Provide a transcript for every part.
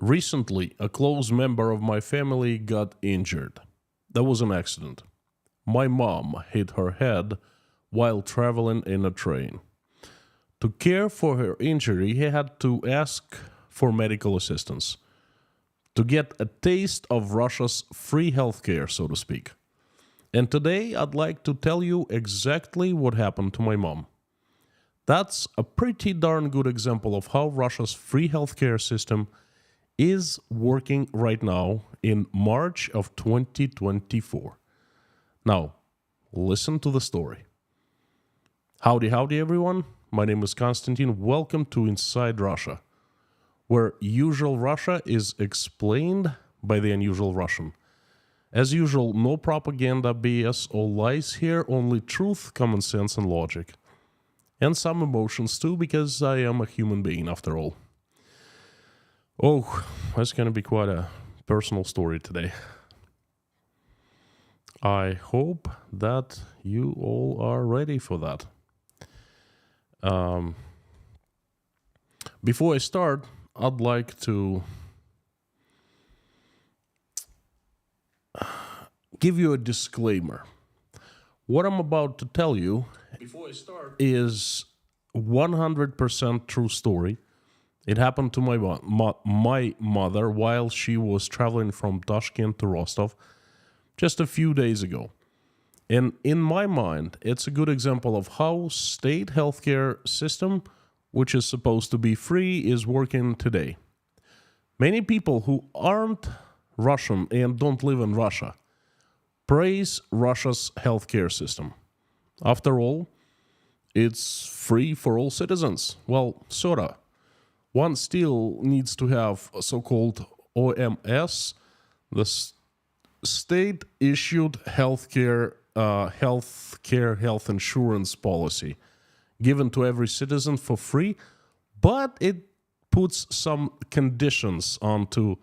Recently, a close member of my family got injured. That was an accident. My mom hit her head while traveling in a train. To care for her injury, he had to ask for medical assistance to get a taste of Russia's free healthcare, so to speak. And today I'd like to tell you exactly what happened to my mom. That's a pretty darn good example of how Russia's free healthcare system is working right now in March of 2024. Now, listen to the story. Howdy, everyone. My name is Konstantin. Welcome to Inside Russia, where usual Russia is explained by the unusual Russian. As usual, no propaganda, BS, or lies here, only truth, common sense, and logic. And some emotions too, because I am a human being after all. Oh, that's going to be quite a personal story today. I hope that you all are ready for that. Before I start, I'd like to give you a disclaimer. What I'm about to tell you is 100% true story. It happened to my mother while she was traveling from Tashkent to Rostov just a few days ago. And in my mind, it's a good example of how state healthcare system, which is supposed to be free, is working today. Many people who aren't Russian and don't live in Russia praise Russia's healthcare system. After all, it's free for all citizens. Well, sorta. One still needs to have a so-called OMS, the state-issued health insurance policy, given to every citizen for free, but it puts some conditions onto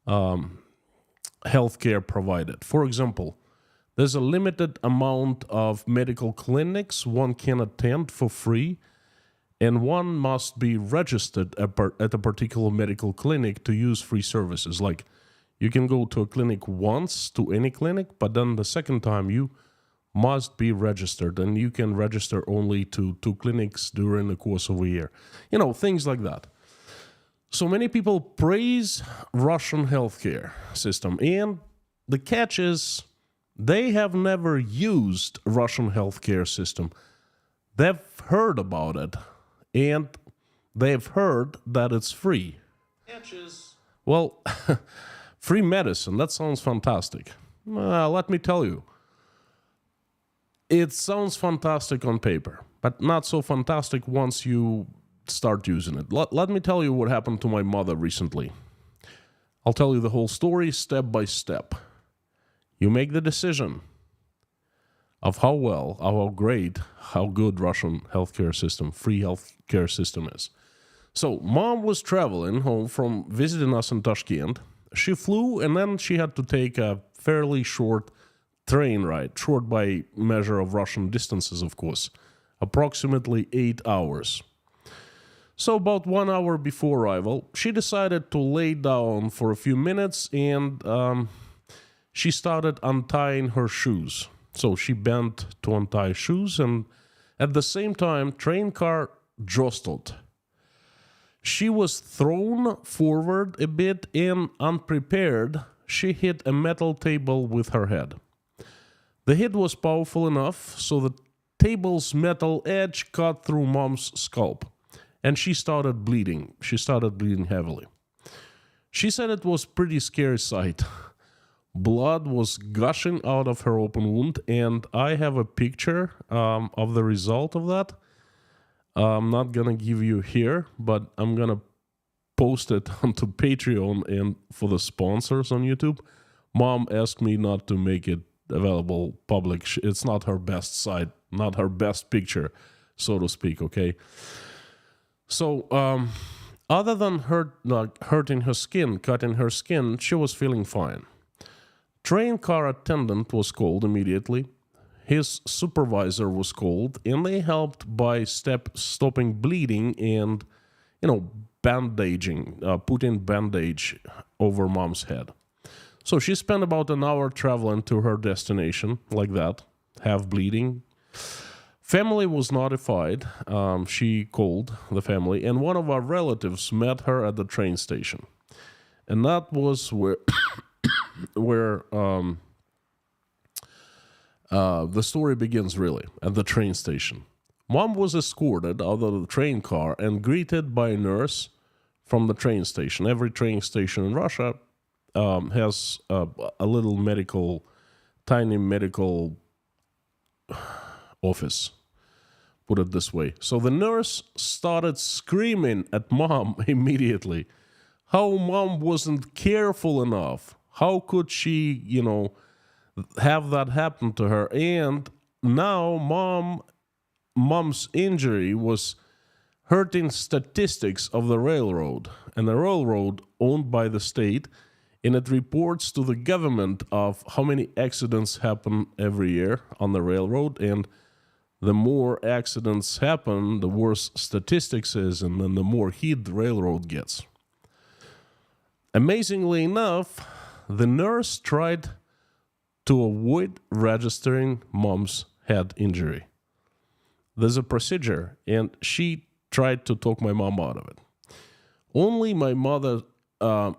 healthcare provided. For example, there's a limited amount of medical clinics one can attend for free, and one must be registered at a particular medical clinic to use free services. Like, you can go to a clinic once to any clinic, but then the second time you must be registered, and you can register only to 2 clinics during the course of a year. You know, things like that. So many people praise Russian healthcare system, and the catch is they have never used Russian healthcare system. They've heard about it, and they've heard that it's free. Well, free medicine, that sounds fantastic. Let me tell you, it sounds fantastic on paper, but not so fantastic once you start using it. Let me tell you what happened to my mother recently. I'll tell you the whole story step by step. You make the decision of how well, how great, how good Russian healthcare system, free healthcare system is. So, mom was traveling home from visiting us in Tashkent. She flew, and then she had to take a fairly short train ride, short by measure of Russian distances, of course, approximately 8 hours. So about 1 hour before arrival, she decided to lay down for a few minutes, and she started untying her shoes. So she bent to untie shoes, and at the same time, train car jostled. She was thrown forward a bit, and unprepared, she hit a metal table with her head. The hit was powerful enough so the table's metal edge cut through mom's scalp, and she started bleeding. She started bleeding heavily. She said it was pretty scary sight. Blood was gushing out of her open wound, and I have a picture of the result of that. I'm not gonna give you here, but I'm gonna post it onto Patreon and for the sponsors on YouTube. Mom asked me not to make it available public. It's not her best site, not her best picture, so to speak, okay? So, other than hurting her skin, cutting her skin, she was feeling fine. Train car attendant was called immediately. His supervisor was called, and they helped by stopping bleeding and bandaging, putting bandage over mom's head. So she spent about an hour traveling to her destination, like that, half bleeding. Family was notified. She called the family, and one of our relatives met her at the train station. And that was where the story begins, really, at the train station. Mom was escorted out of the train car and greeted by a nurse from the train station. Every train station in Russia has a little tiny medical office, put it this way. So the nurse started screaming at mom immediately. How mom wasn't careful enough. How could she, have that happen to her? And now mom's injury was hurting statistics of the railroad. And the railroad owned by the state, and it reports to the government of how many accidents happen every year on the railroad. And the more accidents happen, the worse statistics is, and then the more heat the railroad gets. Amazingly enough, the nurse tried to avoid registering mom's head injury. There's a procedure, and she tried to talk my mom out of it. Only my mother, my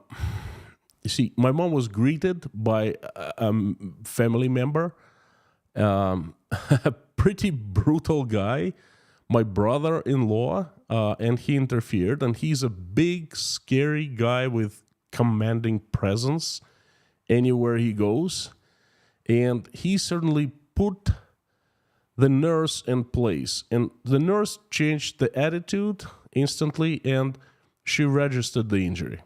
mom was greeted by a family member, a pretty brutal guy, my brother-in-law, and he interfered, and he's a big, scary guy with commanding presence anywhere he goes, and he certainly put the nurse in place, and the nurse changed the attitude instantly, and she registered the injury.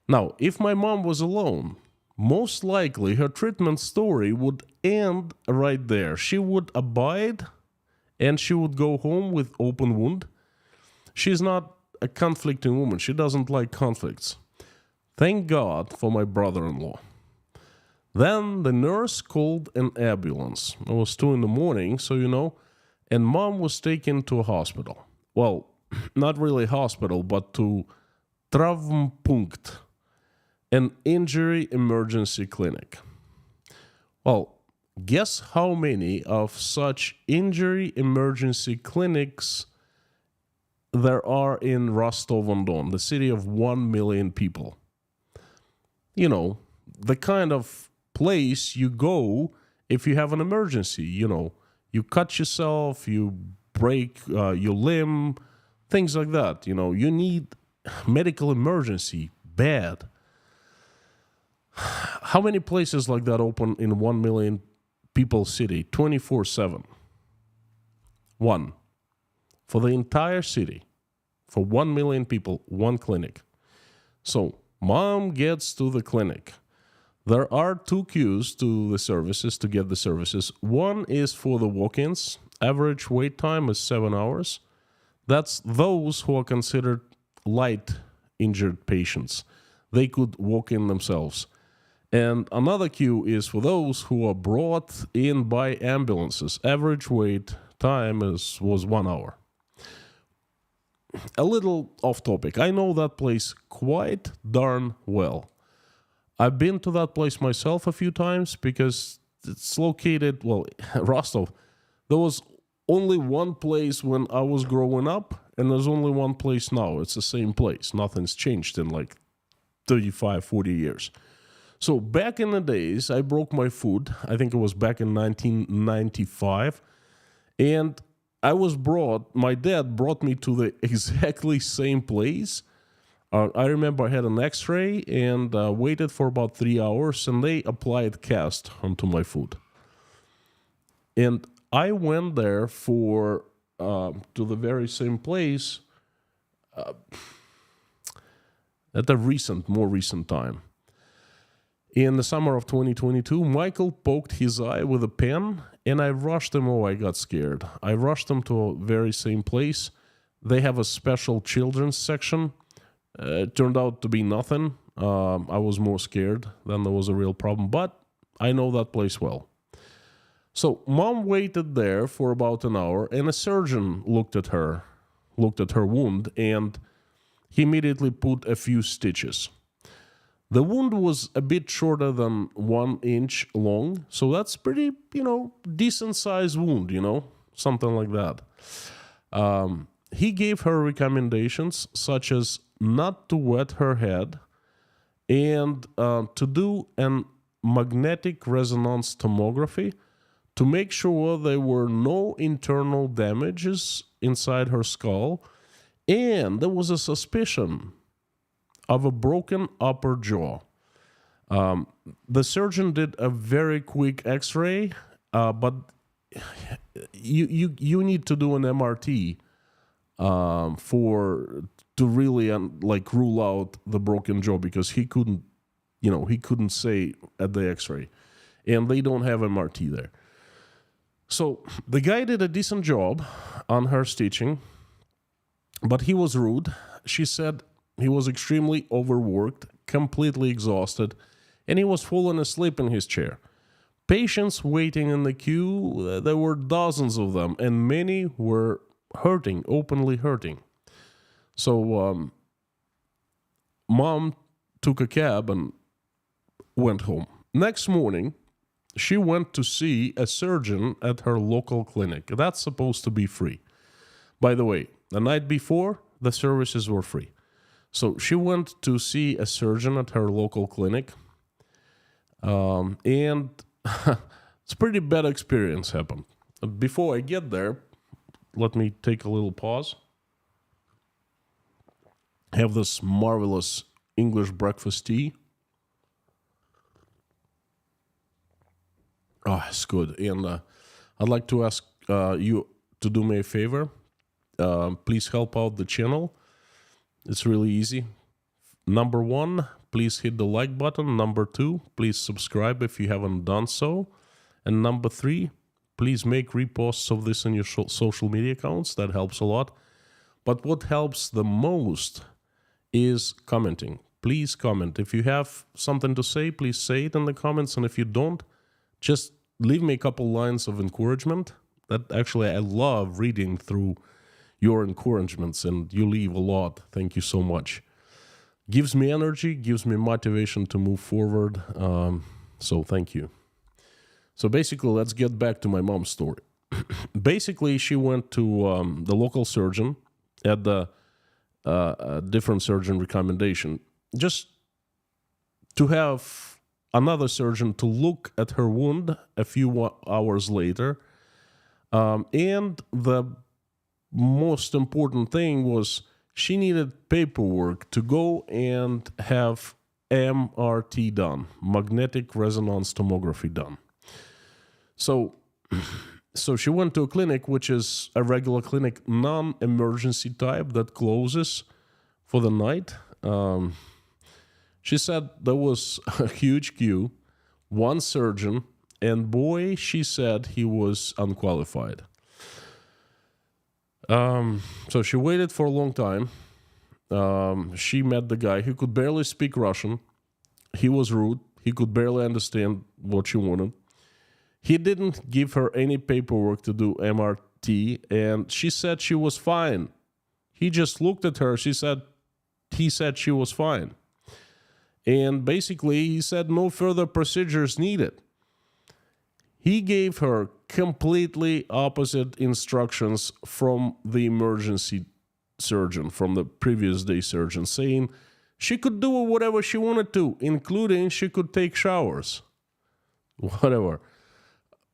Now, if my mom was alone, most likely her treatment story would end right there. She would abide, and she would go home with open wound. She's not a conflicting woman. She doesn't like conflicts. Thank God for my brother-in-law. Then the nurse called an ambulance. It was 2 a.m, so and mom was taken to a hospital. Well, not really hospital, but to Travmpunkt, an injury emergency clinic. Well, guess how many of such injury emergency clinics there are in Rostov-on-Don, the city of 1 million people? The kind of place you go if you have an emergency. You cut yourself, you break your limb, things like that. You need medical emergency bad. How many places like that open in 1 million people city 24/7? One. For the entire city, for 1 million people, one clinic. So mom gets to the clinic. There are 2 queues to the services, to get the services. One is for the walk-ins. Average wait time is 7 hours. That's those who are considered light injured patients. They could walk in themselves. And another queue is for those who are brought in by ambulances. Average wait time was 1 hour. A little off topic. I know that place quite darn well. I've been to that place myself a few times because it's located, Rostov. There was only one place when I was growing up, and there's only one place now. It's the same place. Nothing's changed in 35, 40 years. So back in the days, I broke my foot. I think it was back in 1995. And my dad brought me to the exactly same place. I remember I had an x-ray and waited for about 3 hours, and they applied cast onto my foot. And I went there to the very same place at a more recent time. In the summer of 2022, Michael poked his eye with a pen, and I rushed him. I got scared. I rushed him to a very same place. They have a special children's section. It turned out to be nothing. I was more scared than there was a real problem, but I know that place well. So mom waited there for about an hour, and a surgeon looked at her wound, and he immediately put a few stitches. The wound was a bit shorter than 1 inch long, so that's pretty, decent sized wound, something like that. He gave her recommendations such as not to wet her head and to do an magnetic resonance tomography to make sure there were no internal damages inside her skull, and there was a suspicion of a broken upper jaw. The surgeon did a very quick X-ray, but you need to do an MRT to really rule out the broken jaw, because he couldn't say at the X-ray, and they don't have MRT there. So the guy did a decent job on her stitching, but he was rude. She said he was extremely overworked, completely exhausted, and he was falling asleep in his chair. Patients waiting in the queue, there were dozens of them, and many were hurting, openly hurting. So Mom took a cab and went home. Next morning, she went to see a surgeon at her local clinic. That's supposed to be free. By the way, the night before, the services were free. So she went to see a surgeon at her local clinic, and it's a pretty bad experience happened. Before I get there, let me take a little pause. Have this marvelous English breakfast tea. Oh, it's good. And I'd like to ask you to do me a favor. Please help out the channel. It's really easy. Number 1, please hit the like button. Number 2, please subscribe if you haven't done so. And number 3, please make reposts of this in your social media accounts. That helps a lot. But what helps the most is commenting. Please comment. If you have something to say, please say it in the comments. And if you don't, just leave me a couple lines of encouragement. That actually, I love reading through your encouragements, and you leave a lot. Thank you so much. Gives me energy, gives me motivation to move forward. So thank you. So basically, let's get back to my mom's story. Basically, she went to the local surgeon at the different surgeon recommendation, just to have another surgeon to look at her wound a few hours later. And the most important thing was she needed paperwork to go and have MRT done, magnetic resonance tomography done. So she went to a clinic, which is a regular clinic, non-emergency type that closes for the night. She said there was a huge queue, one surgeon, and boy, she said he was unqualified. So she waited for a long time. She met the guy who could barely speak Russian. He was rude. He could barely understand what she wanted. He didn't give her any paperwork to do MRT, and she said she was fine. He just looked at her. He said she was fine. And basically, he said no further procedures needed. He gave her completely opposite instructions from the emergency surgeon, from the previous day surgeon, saying she could do whatever she wanted to, including she could take showers. Whatever.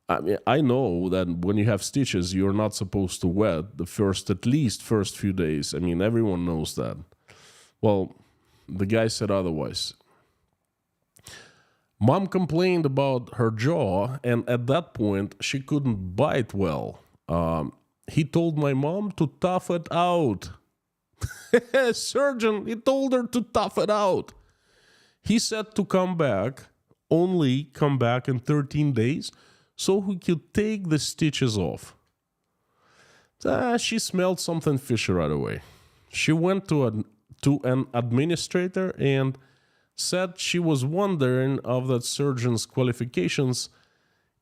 I mean, I know that when you have stitches, you're not supposed to wet the first few days. I mean, everyone knows that. Well, the guy said otherwise. Mom complained about her jaw, and at that point, she couldn't bite well. He told my mom to tough it out. Surgeon, he told her to tough it out. He said to only come back in 13 days, so he could take the stitches off. She smelled something fishy right away. She went to an administrator and said she was wondering of that surgeon's qualifications,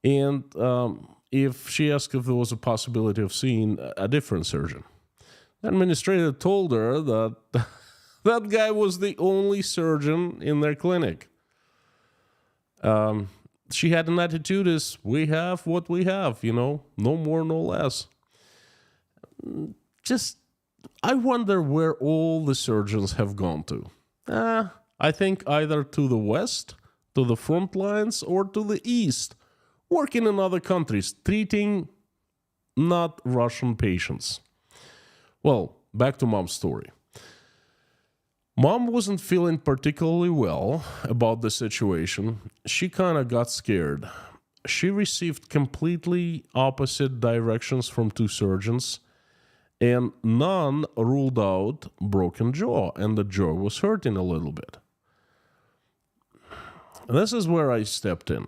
and if she asked if there was a possibility of seeing a different surgeon. The administrator told her that That guy was the only surgeon in their clinic. She had an attitude is, we have what we have, no more, no less. Just, I wonder where all the surgeons have gone to. I think either to the west, to the front lines, or to the east, working in other countries, treating not Russian patients. Well, back to Mom's story. Mom wasn't feeling particularly well about the situation. She kind of got scared. She received completely opposite directions from two surgeons, and none ruled out broken jaw, and the jaw was hurting a little bit. This is where I stepped in.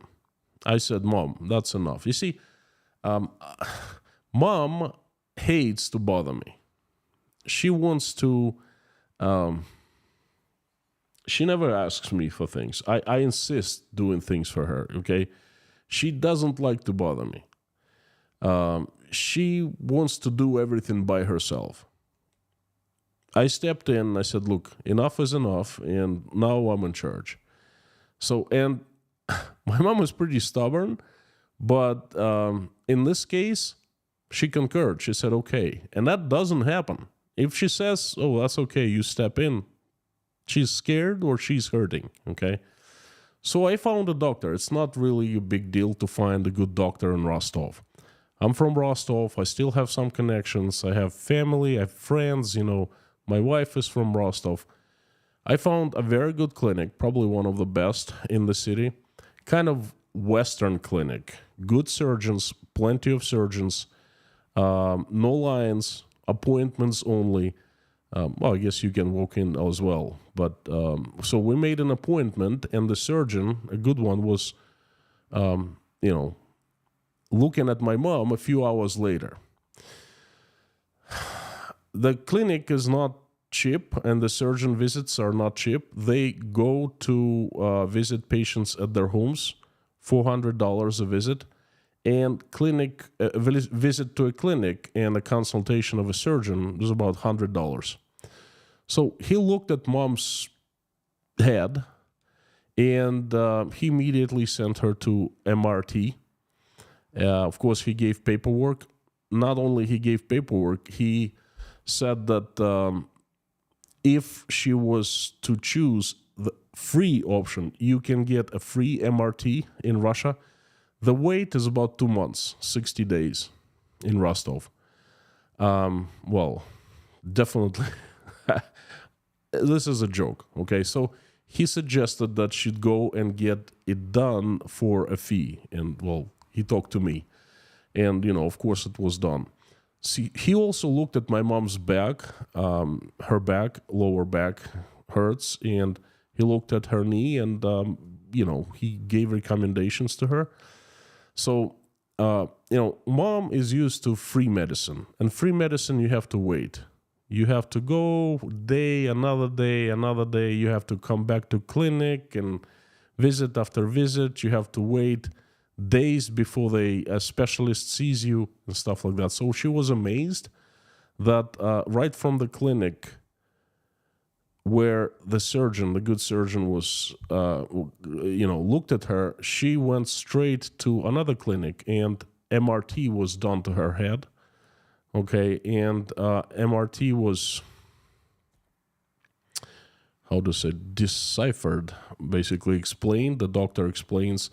I said, Mom, that's enough. You see, Mom hates to bother me. She wants to... she never asks me for things. I insist doing things for her, okay? She doesn't like to bother me. She wants to do everything by herself. I stepped in, I said, look, enough is enough, and now I'm in charge. So, and my mom was pretty stubborn, but in this case, she concurred. She said, okay. And that doesn't happen. If she says, oh, that's okay, you step in, she's scared or she's hurting, okay? So I found a doctor. It's not really a big deal to find a good doctor in Rostov. I'm from Rostov. I still have some connections. I have family, I have friends, my wife is from Rostov. I found a very good clinic, probably one of the best in the city. Kind of Western clinic. Good surgeons, plenty of surgeons, no lines, appointments only. Well, I guess you can walk in as well. But so we made an appointment, and the surgeon, a good one, was, looking at my mom a few hours later. The clinic is not cheap, and the surgeon visits are not cheap. They go to visit patients at their homes, $400 a visit, and visit to a clinic and a consultation of a surgeon is about $100. So he looked at Mom's head, and he immediately sent her to MRT. Of course, he gave paperwork. Not only he gave paperwork, he said that if she was to choose the free option, you can get a free MRT in Russia. The wait is about 2 months, 60 days in Rostov. Well, definitely, this is a joke, okay? So he suggested that she'd go and get it done for a fee. And, well, he talked to me. And, of course it was done. See, he also looked at my mom's back, her back, lower back hurts, and he looked at her knee, and, he gave recommendations to her. So, Mom is used to free medicine, and free medicine you have to wait. You have to go day, another day, another day. You have to come back to clinic and visit after visit. You have to wait days before a specialist sees you and stuff like that. So she was amazed that right from the clinic where the surgeon, the good surgeon was, looked at her, she went straight to another clinic, and MRT was done to her head. Okay, and MRT was, deciphered, basically explained. The doctor explains,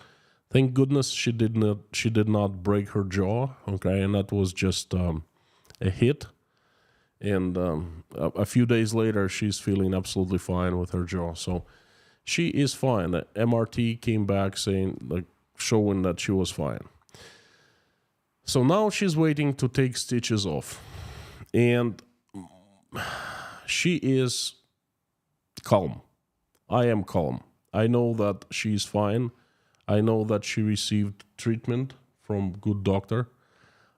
thank goodness she did not break her jaw, okay, and that was just a hit. And a few days later, she's feeling absolutely fine with her jaw. So she is fine. The MRT came back showing that she was fine. So now she's waiting to take stitches off. And she is calm. I am calm. I know that she's fine. I know that she received treatment from good doctor.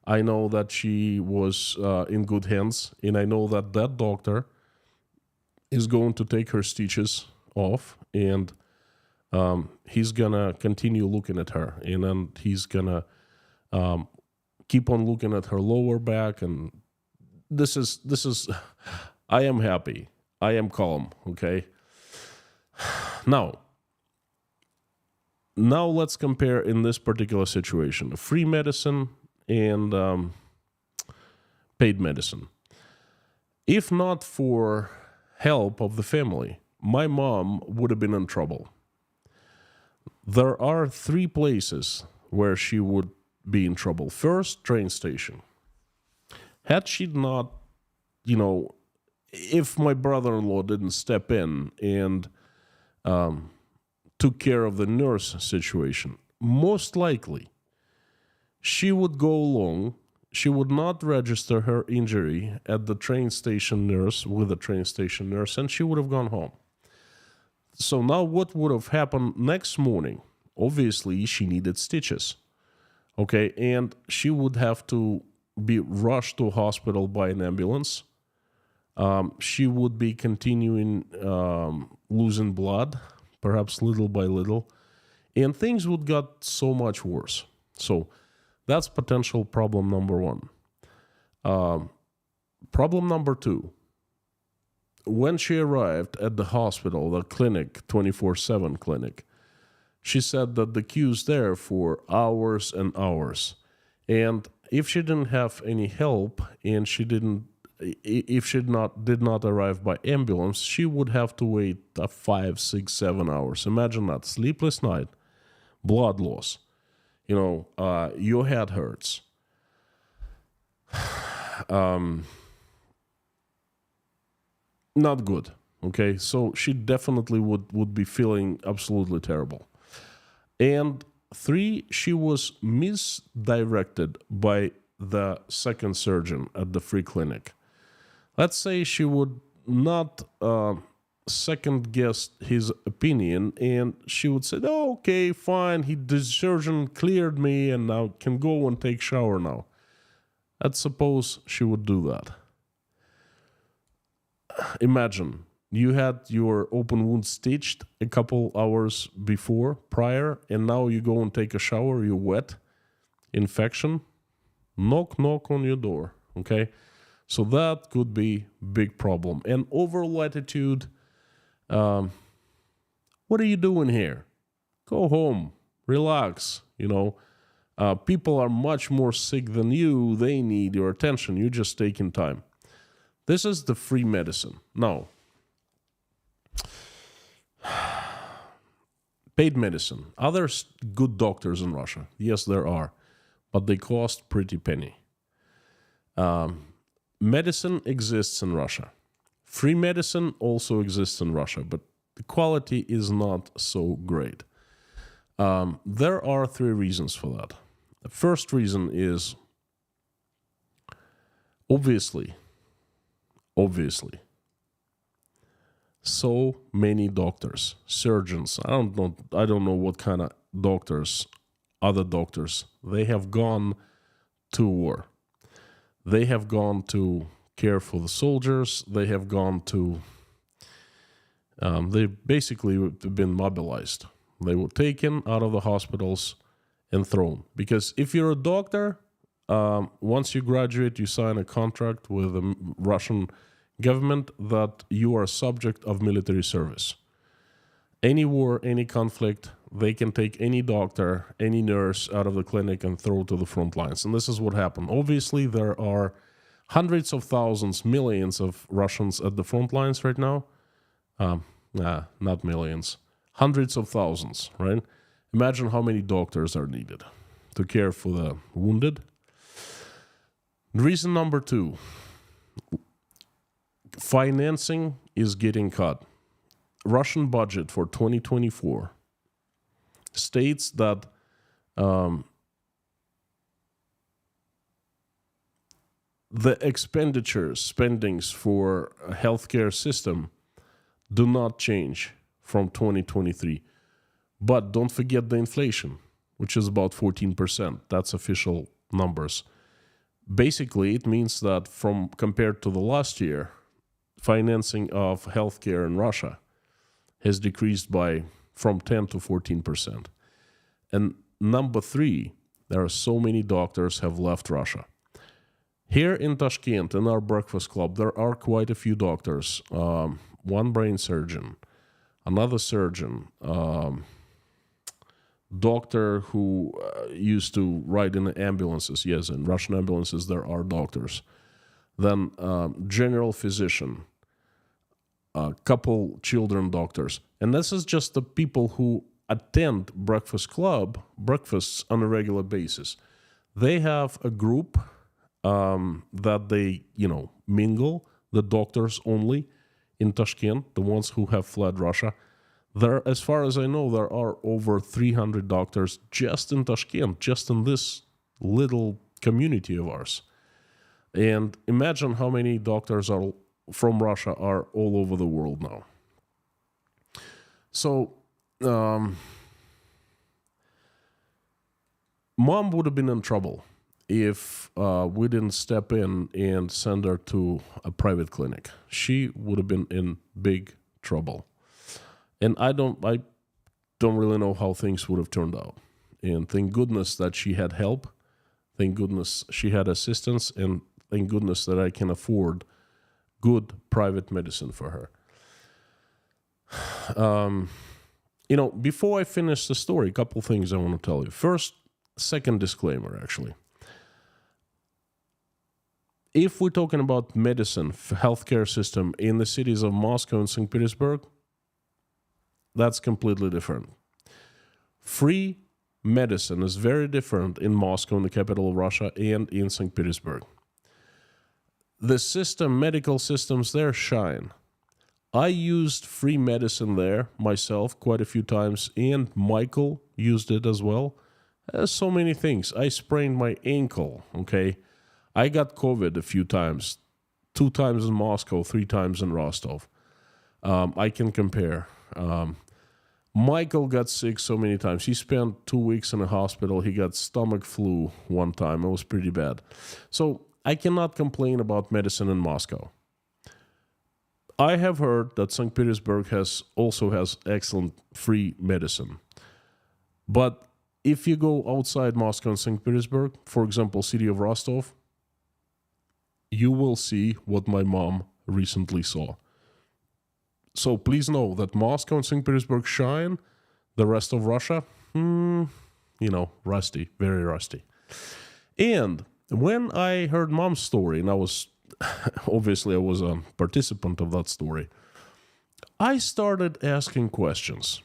I know that she was in good hands, and I know that doctor is going to take her stitches off, and he's gonna continue looking at her, and then he's gonna keep on looking at her lower back, and this is. I am happy. I am calm, okay? Now let's compare in this particular situation free medicine and paid medicine. If not for help of the family, my mom would have been in trouble. There are 3 places where she would be in trouble. First, train station. Had she not, if my brother-in-law didn't step in and took care of the nurse situation, most likely she would go along. She would not register her injury at the train station nurse with the train station nurse, and she would have gone home. So now what would have happened next morning? Obviously, she needed stitches. Okay, and she would have to be rushed to a hospital by an ambulance. She would be continuing losing blood, perhaps little by little, and things would get so much worse. So that's potential problem number 1. Problem number 2. When she arrived at the hospital, the clinic, 24/7 clinic, she said that the queue's there for hours and hours. And if she didn't have any help and if she did not arrive by ambulance, she would have to wait 5, 6, 7 hours. Imagine that. Sleepless night, blood loss. Your head hurts. Not good. Okay, so she definitely would be feeling absolutely terrible. And 3, she was misdirected by the second surgeon at the free clinic. Let's say she would not second guess his opinion, and she would say, "Oh, okay, fine, the surgeon cleared me and now can go and take shower now." Let's suppose she would do that. Imagine you had your open wound stitched a couple hours prior, and now you go and take a shower, you're wet, infection, knock on your door, okay? So that could be big problem. And over latitude, what are you doing here? Go home, relax, people are much more sick than you, they need your attention, you're just taking time. This is the free medicine. Now, paid medicine. Are there good doctors in Russia? Yes, there are, but they cost pretty penny. Medicine exists in Russia. Free medicine also exists in Russia, but the quality is not so great. There are 3 reasons for that. The first reason is obviously, so many doctors, surgeons, I don't know what kind of doctors, other doctors, they have gone to war. They have gone to care for the soldiers. They have gone to, they basically have been mobilized. They were taken out of the hospitals and thrown. Because if you're a doctor, once you graduate, you sign a contract with the Russian government that you are a subject of military service. Any war, any conflict, they can take any doctor, any nurse out of the clinic and throw to the front lines. And this is what happened. Obviously, there are hundreds of thousands, millions of Russians at the front lines right now. Not millions. Hundreds of thousands, right? Imagine how many doctors are needed to care for the wounded. Reason number 2, financing is getting cut. Russian budget for 2024 states that the spendings for a healthcare system do not change from 2023. But don't forget the inflation, which is about 14%. That's official numbers. Basically, it means that compared to the last year, financing of healthcare in Russia has decreased from 10 to 14%. And number 3, there are so many doctors have left Russia. Here in Tashkent, in our breakfast club, there are quite a few doctors. one brain surgeon, another surgeon, doctor who used to ride in ambulances. Yes, in Russian ambulances there are doctors. Then general physician, a couple children doctors. And this is just the people who attend breakfasts on a regular basis. They have a group that they, mingle, the doctors only in Tashkent, the ones who have fled Russia. There, as far as I know, there are over 300 doctors just in Tashkent, just in this little community of ours. And imagine how many doctors are from Russia are all over the world now. So, Mom would have been in trouble if we didn't step in and send her to a private clinic. She would have been in big trouble. And I don't really know how things would have turned out. And thank goodness that she had help. Thank goodness she had assistance. And thank goodness that I can afford good private medicine for her. Before I finish the story, a couple things I want to tell you. First, second disclaimer, actually. If we're talking about medicine, healthcare system in the cities of Moscow and St. Petersburg, that's completely different. Free medicine is very different in Moscow, in the capital of Russia, and in St. Petersburg. The medical systems there shine. I used free medicine there myself quite a few times, and Michael used it as well. There's so many things. I sprained my ankle, okay? I got COVID a few times, 2 times in Moscow, 3 times in Rostov. I can compare. Michael got sick so many times. He spent 2 weeks in a hospital. He got stomach flu one time. It was pretty bad. So I cannot complain about medicine in Moscow. I have heard that St. Petersburg also has excellent free medicine. But if you go outside Moscow and St. Petersburg, for example, city of Rostov, you will see what my mom recently saw. So please know that Moscow and St. Petersburg shine. The rest of Russia, rusty, very rusty. And when I heard Mom's story, and I was a participant of that story, I started asking questions.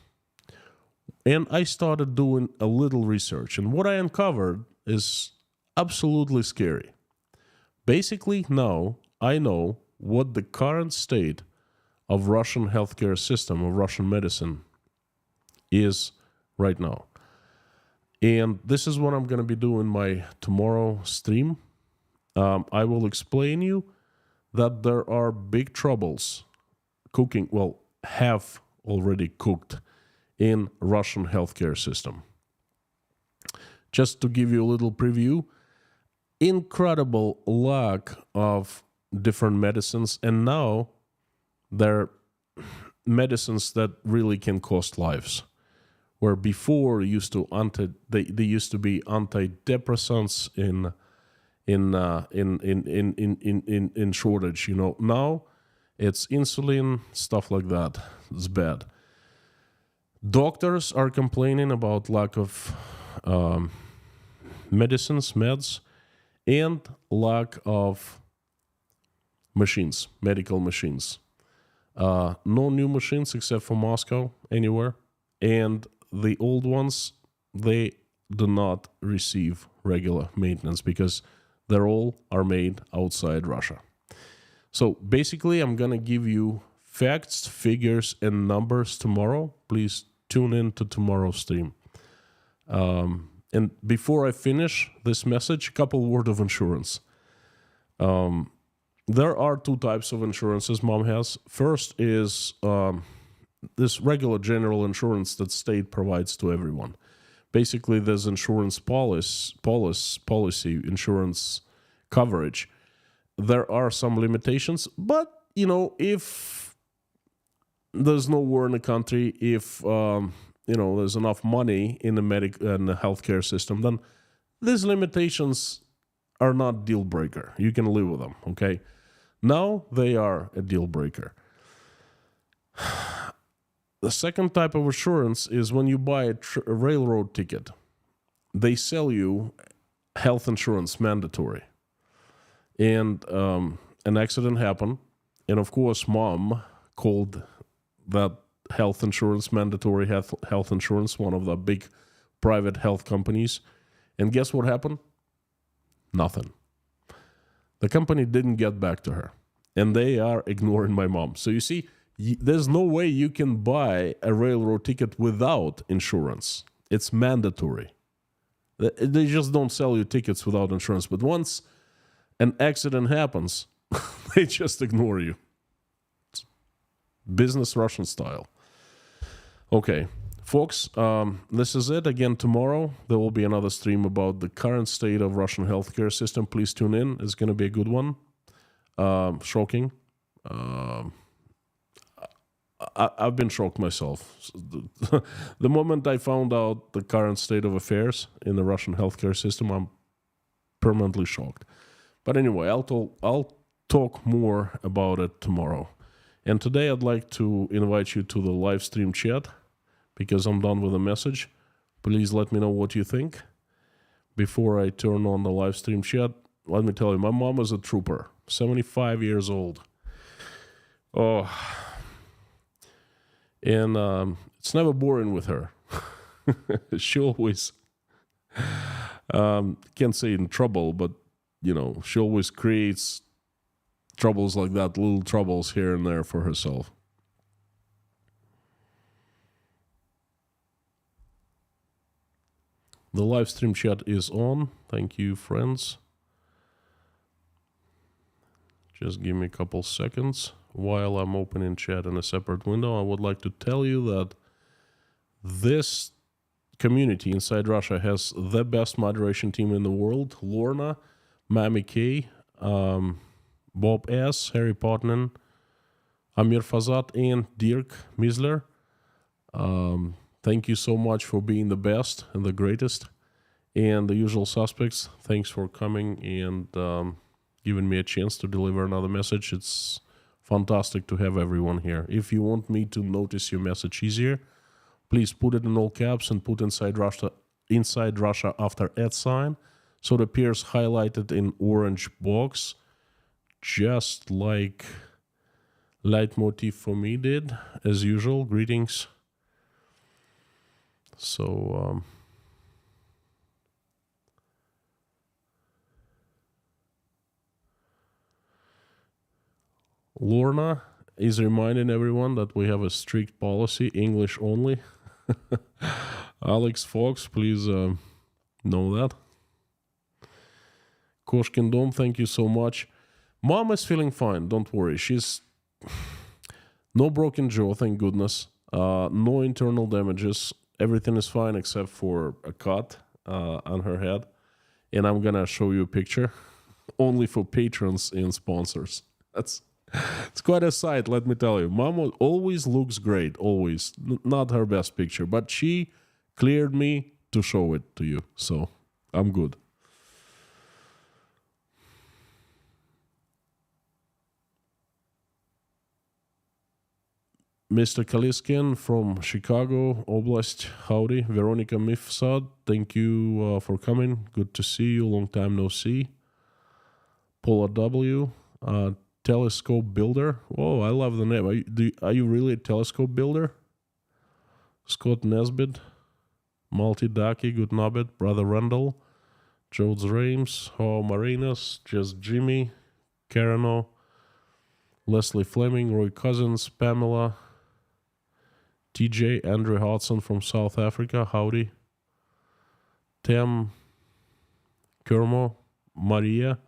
And I started doing a little research. And what I uncovered is absolutely scary. Basically, now I know what the current state of Russian healthcare system, of Russian medicine, is right now. And this is what I'm going to be doing my tomorrow stream. I will explain you that there are big troubles have already cooked in Russian healthcare system. Just to give you a little preview, incredible lack of different medicines, and now there are medicines that really can cost lives. Where before they used to be antidepressants in shortage. Now it's insulin, stuff like that. It's bad. Doctors are complaining about lack of meds, and lack of machines, medical machines. No new machines except for Moscow anywhere. And the old ones, they do not receive regular maintenance because they all are made outside Russia. So basically, I'm going to give you facts, figures, and numbers tomorrow. Please tune in to tomorrow's stream. And before I finish this message, a couple words of insurance. There are 2 types of insurances Mom has. First is this regular general insurance that state provides to everyone. Basically, there's insurance policy, insurance coverage. There are some limitations, but, if there's no war in the country, if, there's enough money in the healthcare system, then these limitations are not deal breaker. You can live with them, okay? Now they are a deal breaker. The second type of assurance is when you buy a railroad ticket, they sell you health insurance mandatory. And an accident happened. And of course, mom called that health insurance, mandatory health insurance, one of the big private health companies. And guess what happened? Nothing. The company didn't get back to her. And they are ignoring my mom. So you see, there's no way you can buy a railroad ticket without insurance. It's mandatory. They just don't sell you tickets without insurance. But once an accident happens, they just ignore you. It's business Russian style. Okay, folks, this is it. Again, tomorrow there will be another stream about the current state of Russian healthcare system. Please tune in. It's going to be a good one. Shocking. I've been shocked myself. The moment I found out the current state of affairs in the Russian healthcare system, I'm permanently shocked. But anyway, I'll talk more about it tomorrow. And today I'd like to invite you to the live stream chat because I'm done with the message. Please let me know what you think. Before I turn on the live stream chat, let me tell you, my mom is a trooper, 75 years old. Oh, and it's never boring with her. She always, can't say in trouble, but, you know, she always creates troubles like that, little troubles here and there for herself. The live stream chat is on. Thank you, friends. Just give me a couple seconds. While I'm opening chat in a separate window, I would like to tell you that this community inside Russia has the best moderation team in the world. Lorna, Mami K, Bob S, Harry Potnan, Amir Fazat, and Dirk Misler. Thank you so much for being the best and the greatest. And the usual suspects, thanks for coming and giving me a chance to deliver another message. It's fantastic to have everyone here. If you want me to notice your message easier, please put it in all caps and put inside Russia after @ so it appears highlighted in orange box, just like Leitmotiv for me did, as usual. Greetings. So, Lorna is reminding everyone that we have a strict policy, English only. Alex Fox, please know that. Koshkin Dom, thank you so much. Mom is feeling fine, don't worry. She's no broken jaw, thank goodness. No internal damages. Everything is fine except for a cut on her head. And I'm gonna show you a picture only for patrons and sponsors. It's quite a sight, let me tell you. Mom always looks great, always. Not her best picture, but she cleared me to show it to you, so I'm good. Mr. Kaliskin from Chicago Oblast, howdy. Veronica Mifsad, thank you for coming. Good to see you, long time no see. Paula W., telescope builder. Oh, I love the name. Are you really a telescope builder? Scott Nesbitt, Malti Daki, Good Nobbit, Brother Randall, Jodes Rames, Ho Marinas, Just Jimmy, Carano, Leslie Fleming, Roy Cousins, Pamela, TJ, Andrew Hodson from South Africa, howdy. Tem, Kermo, Maria,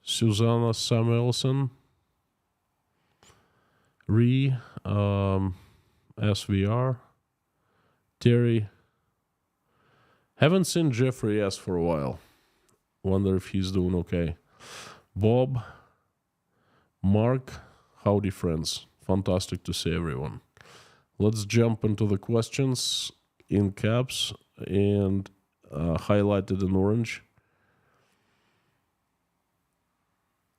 Susanna Samuelson, Ree, SVR, Terry. Haven't seen Jeffrey S for a while. Wonder if he's doing okay. Bob, Mark, howdy friends. Fantastic to see everyone. Let's jump into the questions in caps and highlighted in orange.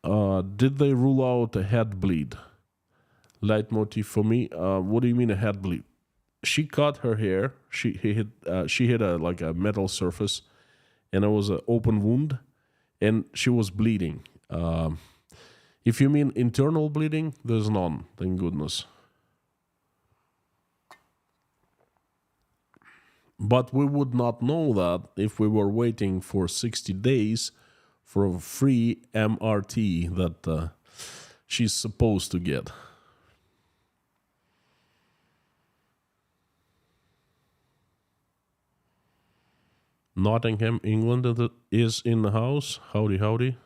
Did they rule out a head bleed? leitmotif for me. What do you mean a head bleed? She cut her hair. She hit a like a metal surface, and it was an open wound, and she was bleeding. If you mean internal bleeding, there's none. Thank goodness. But we would not know that if we were waiting for 60 days for a free MRT that she's supposed to get. Nottingham, England is in the house. Howdy, howdy.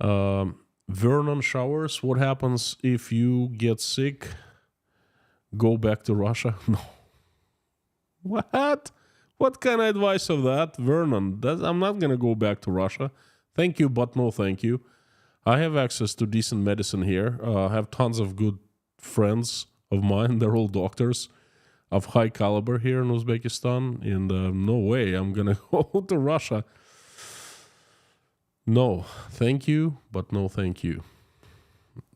Vernon Showers, what happens if you get sick? Go back to Russia? No. What? What kind of advice of that? Vernon, I'm not going to go back to Russia. Thank you, but no thank you. I have access to decent medicine here. I have tons of good friends of mine. They're all doctors of high caliber here in Uzbekistan. And no way I'm going to go to Russia. No, thank you, but no thank you.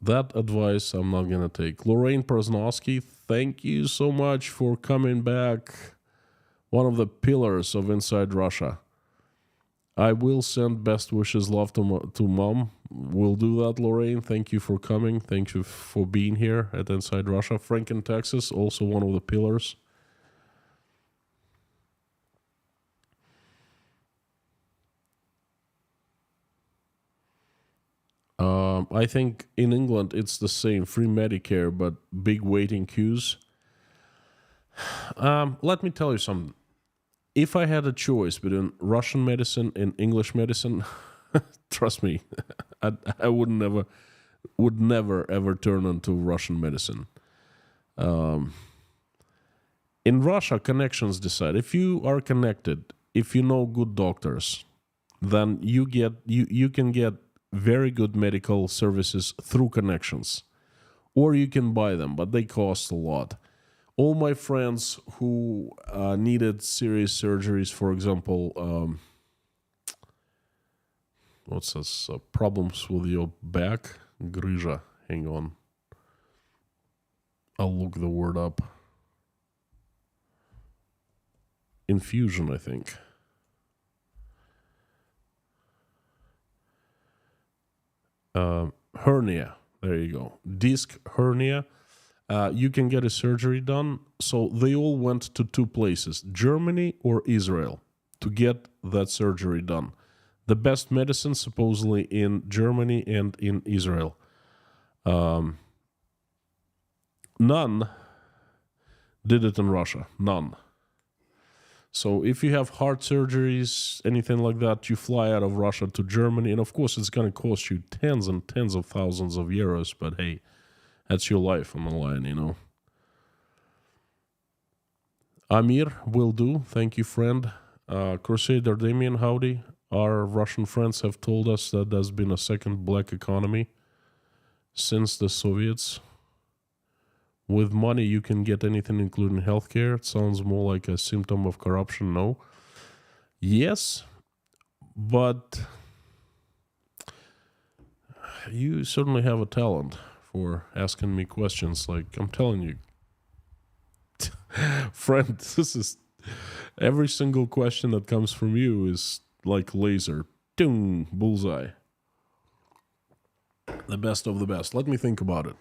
That advice I'm not going to take. Lorraine Proznovsky, thank you so much for coming back. One of the pillars of Inside Russia. I will send best wishes, love to mom. We'll do that, Lorraine. Thank you for coming. Thank you for being here at Inside Russia. Frank in Texas, also one of the pillars. I think in England it's the same, free Medicare, but big waiting queues. Let me tell you something. If I had a choice between Russian medicine and English medicine, trust me, I would never ever turn into Russian medicine. In Russia, connections decide. If you are connected, if you know good doctors, then you can get very good medical services through connections, or you can buy them, but they cost a lot. All my friends who needed serious surgeries, for example, what's this? Problems with your back? Gryzha. Hang on. I'll look the word up. Infusion, I think. Hernia. There you go. Disc hernia. You can get a surgery done. So they all went to two places, Germany or Israel, to get that surgery done. The best medicine supposedly in Germany and in Israel. None did it in Russia. None. So if you have heart surgeries, anything like that, you fly out of Russia to Germany. And of course, it's going to cost you tens and tens of thousands of euros. But hey, that's your life on the line, you know. Amir, will do. Thank you, friend. Crusader Damien, howdy. Our Russian friends have told us that there's been a second black economy since the Soviets. With money, you can get anything, including healthcare. It sounds more like a symptom of corruption. No. Yes, but you certainly have a talent for asking me questions. Like, I'm telling you, friend, this is every single question that comes from you is like laser. Ding, bullseye. The best of the best. Let me think about it.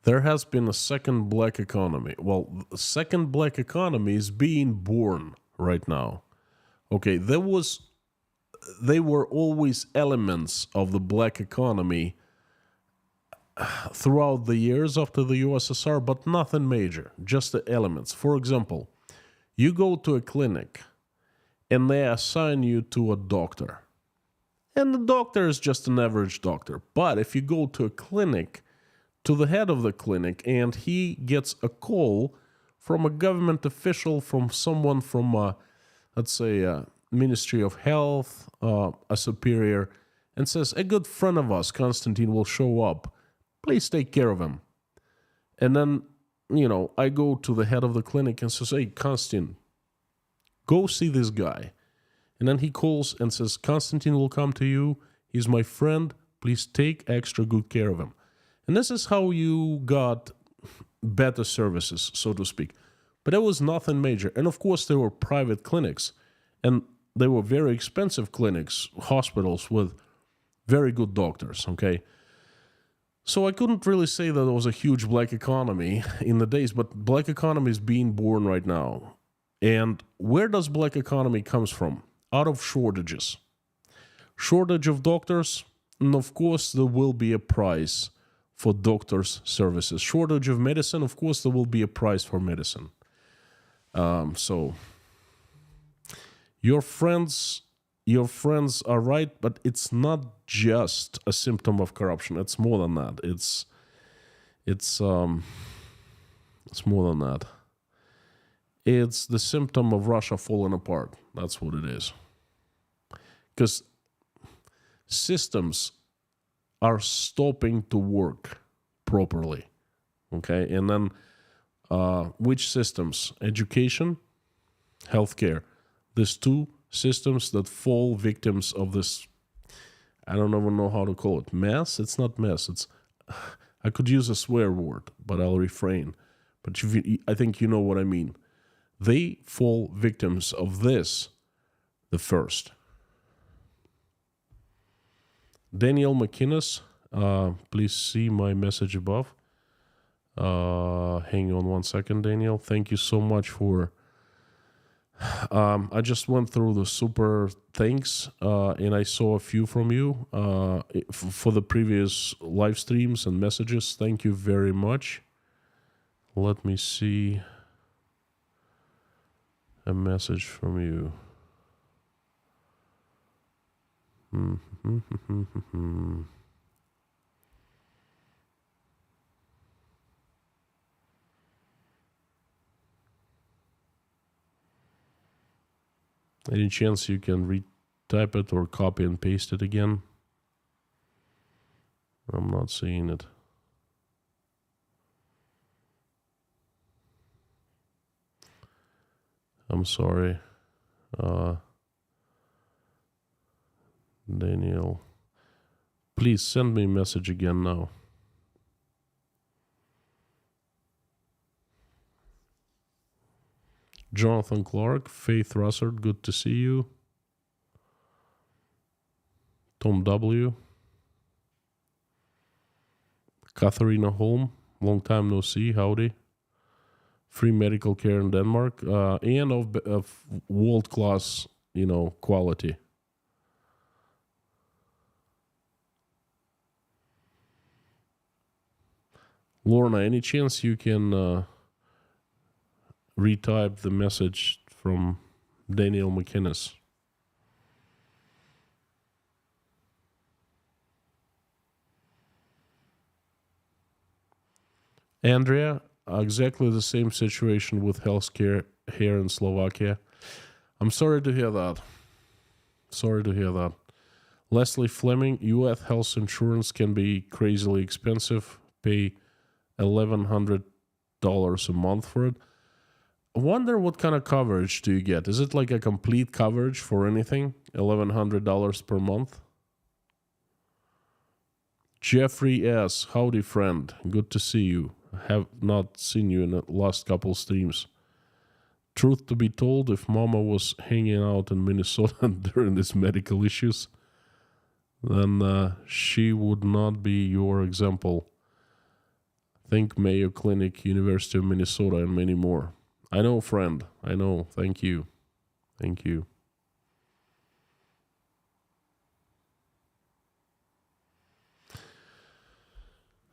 There has been a second black economy. Well, the second black economy is being born right now. Okay, they were always elements of the black economy throughout the years after the USSR, but nothing major, just the elements. For example, you go to a clinic and they assign you to a doctor. And the doctor is just an average doctor. But if you go to a clinic, to the head of the clinic, and he gets a call from a government official, from someone from, let's say, Ministry of Health, a superior, and says, a good friend of us, Konstantin, will show up. Please take care of him. And then, I go to the head of the clinic and says, hey, Konstantin, go see this guy. And then he calls and says, Konstantin will come to you. He's my friend. Please take extra good care of him. And this is how you got better services, so to speak. But there was nothing major. And of course, there were private clinics. And they were very expensive clinics, hospitals with very good doctors, okay? So I couldn't really say that there was a huge black economy in the days, but black economy is being born right now. And where does black economy comes from? Out of shortages. Shortage of doctors, and of course there will be a price for doctors' services. Shortage of medicine, of course there will be a price for medicine. So your friends are right, but it's not just a symptom of corruption. It's more than that. It's more than that. It's the symptom of Russia falling apart. That's what it is. Because systems are stopping to work properly. Okay? And then which systems? Education, healthcare. These two systems that fall victims of this, I don't even know how to call it. Mess? It's not mess. I could use a swear word, but I'll refrain. But I think you know what I mean. They fall victims of this the first. Daniel McInnes, please see my message above. Hang on one second, Daniel. Thank you so much for... I just went through the super thanks, and I saw a few from you for the previous live streams and messages. Thank you very much. Let me see a message from you. Any chance you can retype it or copy and paste it again? I'm not seeing it. I'm sorry. Daniel, please send me a message again now. Jonathan Clark, Faith Russert, good to see you. Tom W. Katharina Holm, long time no see, howdy. Free medical care in Denmark, and of world-class, quality. Lorna, any chance you can retype the message from Daniel McInnes? Andrea, exactly the same situation with healthcare here in Slovakia. I'm sorry to hear that. Leslie Fleming, U.S. health insurance can be crazily expensive. Pay $1,100 a month for it. I wonder what kind of coverage do you get? Is it like a complete coverage for anything? $1,100 per month? Jeffrey S., howdy friend. Good to see you. I have not seen you in the last couple streams. Truth to be told, if Mama was hanging out in Minnesota during these medical issues, then she would not be your example. Think Mayo Clinic, University of Minnesota, and many more. I know, friend. I know. Thank you. Thank you.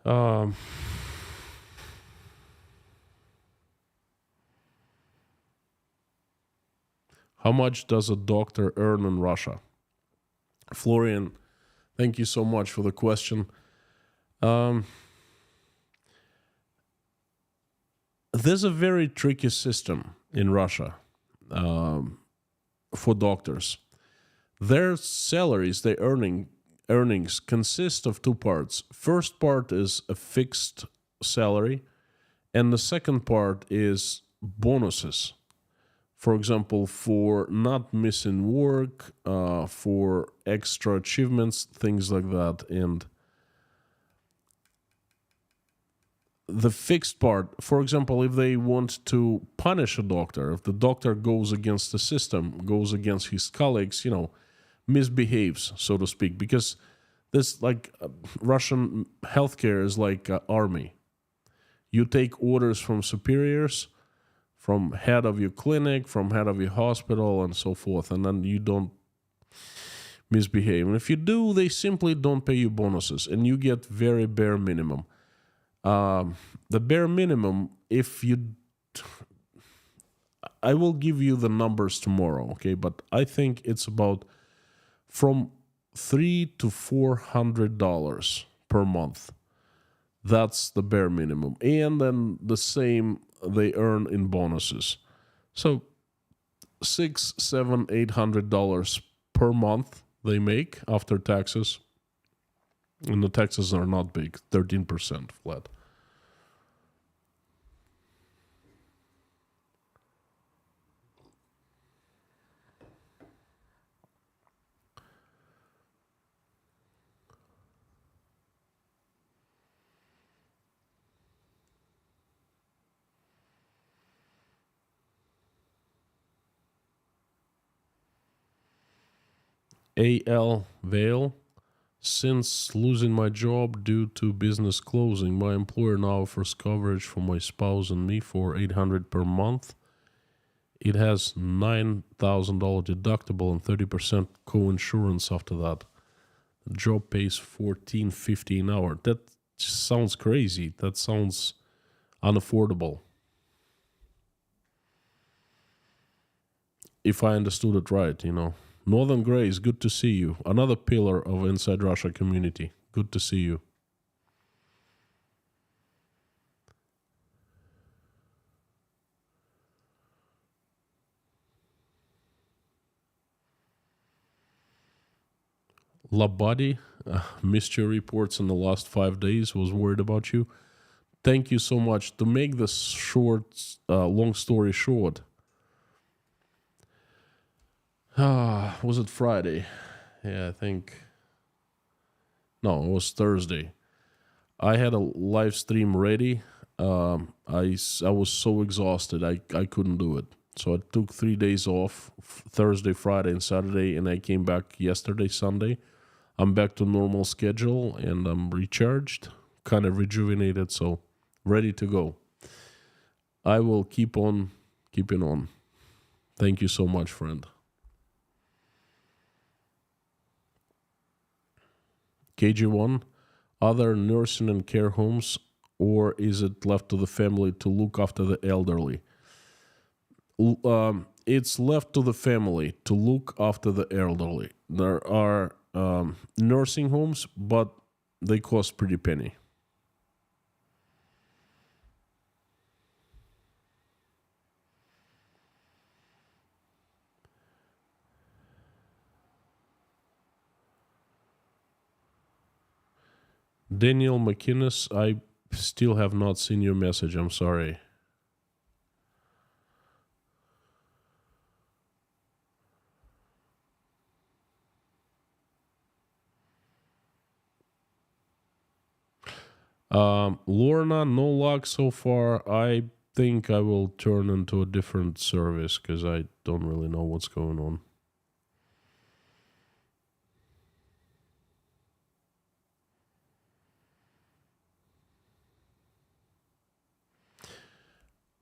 How much does a doctor earn in Russia? Florian, thank you so much for the question. There's a very tricky system in Russia for doctors. Their salaries, their earnings consist of two parts. First part is a fixed salary, and the second part is bonuses For example, for not missing work, for extra achievements, things like that. And the fixed part, for example, if they want to punish a doctor, if the doctor goes against the system, goes against his colleagues, misbehaves, so to speak, because this, like, Russian healthcare is like army. You take orders from superiors, from head of your clinic, from head of your hospital, and so forth, and then you don't misbehave. And if you do, they simply don't pay you bonuses, and you get very bare minimum. The bare minimum, I will give you the numbers tomorrow, okay? But I think it's about from $300 to $400 per month. That's the bare minimum, and then the same they earn in bonuses. So $600, $700, $800 per month they make after taxes, and the taxes are not big, 13% flat. AL Vale. Since losing my job due to business closing, my employer now offers coverage for my spouse and me for $800 per month. It has $9,000 deductible and 30% co-insurance after that. The job pays $14.50 an hour. That just sounds crazy. That sounds unaffordable. If I understood it right. Northern Grace, good to see you. Another pillar of Inside Russia community. Good to see you. Labadi, missed your reports in the last 5 days, was worried about you. Thank you so much. To make this long story short, was it Friday? Yeah, I think. No, it was Thursday. I had a live stream ready. I was so exhausted, I couldn't do it. So I took 3 days off, Thursday, Friday, and Saturday, and I came back yesterday, Sunday. I'm back to normal schedule, and I'm recharged, kind of rejuvenated, so ready to go. I will keep on keeping on. Thank you so much, friend. KG1, other nursing and care homes, or is it left to the family to look after the elderly? It's left to the family to look after the elderly. There are nursing homes, but they cost pretty penny. Daniel McInnes, I still have not seen your message. I'm sorry. Lorna, no luck so far. I think I will turn into a different service because I don't really know what's going on.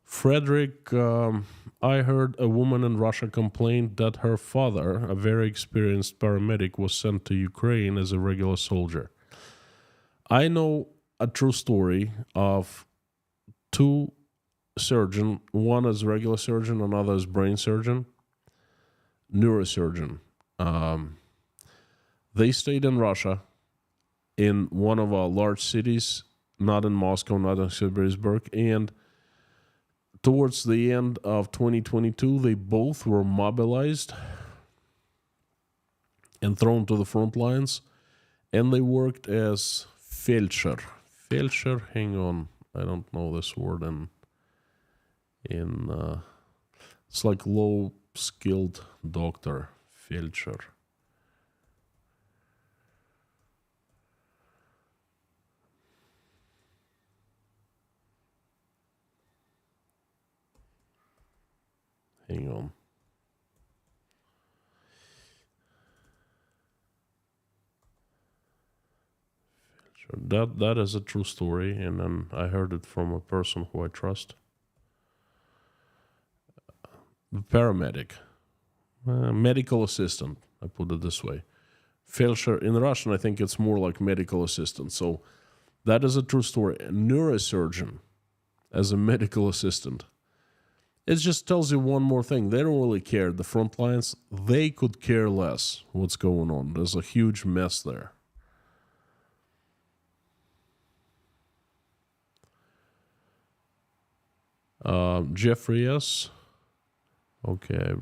Frederick, I heard a woman in Russia complained that her father, a very experienced paramedic, was sent to Ukraine as a regular soldier. I know a true story of two surgeons. One is regular surgeon, another is brain surgeon, neurosurgeon. They stayed in Russia, in one of our large cities, not in Moscow, not in St. Petersburg, and towards the end of 2022, they both were mobilized and thrown to the front lines, and they worked as feldsher. Feldsher, hang on, I don't know this word in It's like low skilled doctor, Felcher. Hang on. That is a true story, and then I heard it from a person who I trust. Paramedic, medical assistant. I put it this way. Feldsher in Russian, I think it's more like medical assistant. So that is a true story. A neurosurgeon as a medical assistant. It just tells you one more thing. They don't really care. The front lines, they could care less what's going on. There's a huge mess there. Jeffrey S. Okay.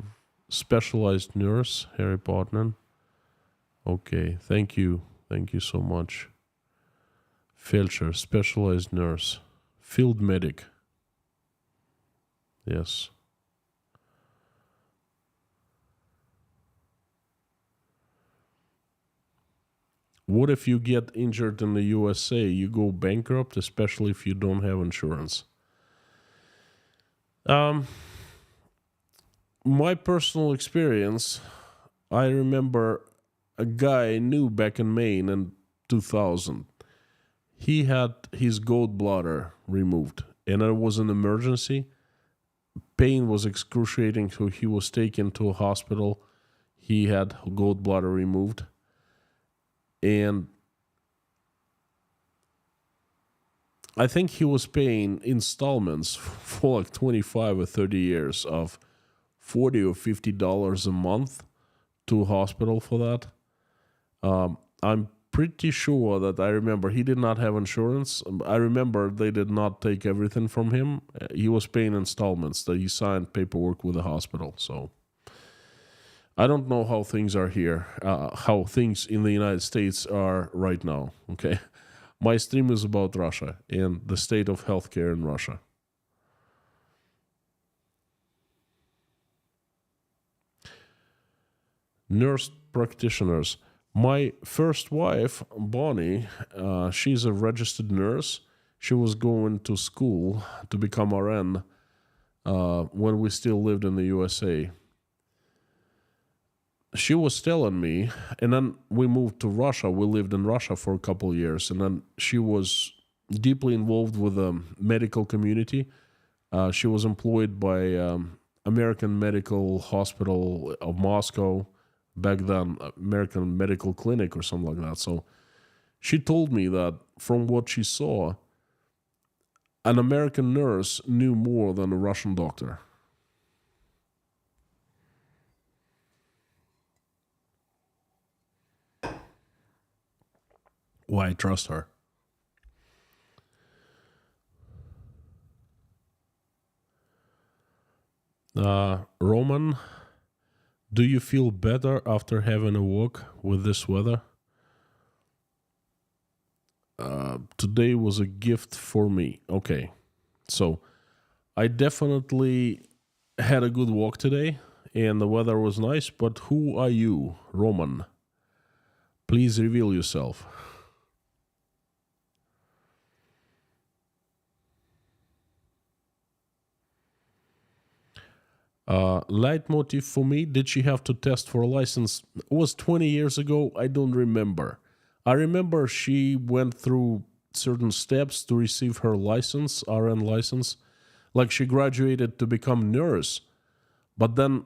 Specialized nurse, Harry Partner. Okay. Thank you. Thank you so much. Felcher, specialized nurse. Field medic. Yes. What if you get injured in the USA? You go bankrupt, especially if you don't have insurance. My personal experience, I remember a guy I knew back in Maine in 2000. He had his gallbladder removed, and it was an emergency. Pain was excruciating, so he was taken to a hospital. He had gallbladder removed, and I think he was paying installments for like 25 or 30 years of $40 or $50 a month to a hospital for that. I'm pretty sure that I remember he did not have insurance. I remember they did not take everything from him. He was paying installments that he signed paperwork with the hospital. So I don't know how things are here, how things in the United States are right now. Okay. My stream is about Russia and the state of healthcare in Russia. Nurse practitioners. My first wife, Bonnie, she's a registered nurse. She was going to school to become RN when we still lived in the USA. She was telling me, and then we moved to Russia. We lived in Russia for a couple of years, and then she was deeply involved with the medical community. She was employed by American Medical Hospital of Moscow, back then American Medical Clinic or something like that. So she told me that from what she saw, an American nurse knew more than a Russian doctor. Why I trust her. Roman, do you feel better after having a walk with this weather? Today was a gift for me. Okay, so I definitely had a good walk today, and the weather was nice, but who are you, Roman? Please reveal yourself. Leitmotiv for me, did she have to test for a license? It was 20 years ago. I don't remember. I remember she went through certain steps to receive her license, RN license. Like she graduated to become nurse, but then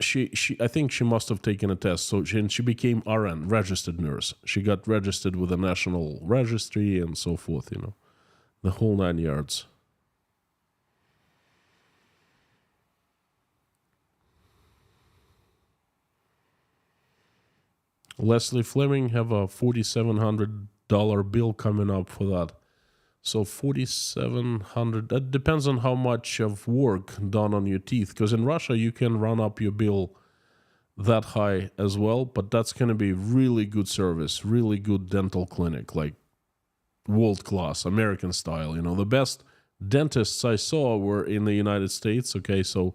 she I think she must have taken a test. So she became RN, registered nurse. She got registered with the National Registry and so forth, the whole 9 yards. Leslie Fleming have a $4,700 bill coming up for that. So $4,700, that depends on how much of work done on your teeth. Because in Russia, you can run up your bill that high as well. But that's going to be really good service, really good dental clinic, like world class, American style. The best dentists I saw were in the United States. Okay, so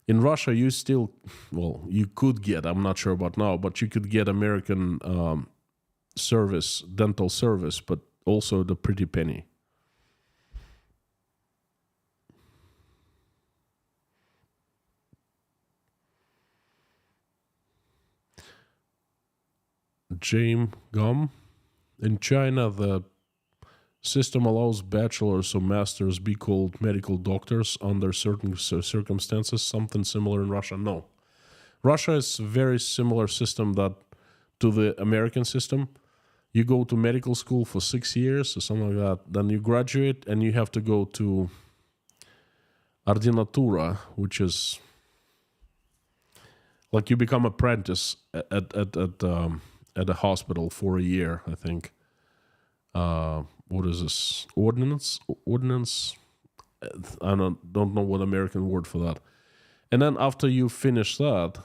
In Russia, you still, well, you could get, I'm not sure about now, but you could get American service, dental service, but also the pretty penny. James Gum. In China, the system allows bachelors or masters be called medical doctors under certain circumstances. Something similar in Russia? No. Russia is a very similar system that to the American system. You go to medical school for 6 years or something like that. Then you graduate and you have to go to ordinatura, which is like you become apprentice at a hospital for a year, I think. What is this? Ordinance? I don't know what American word for that. And then after you finish that,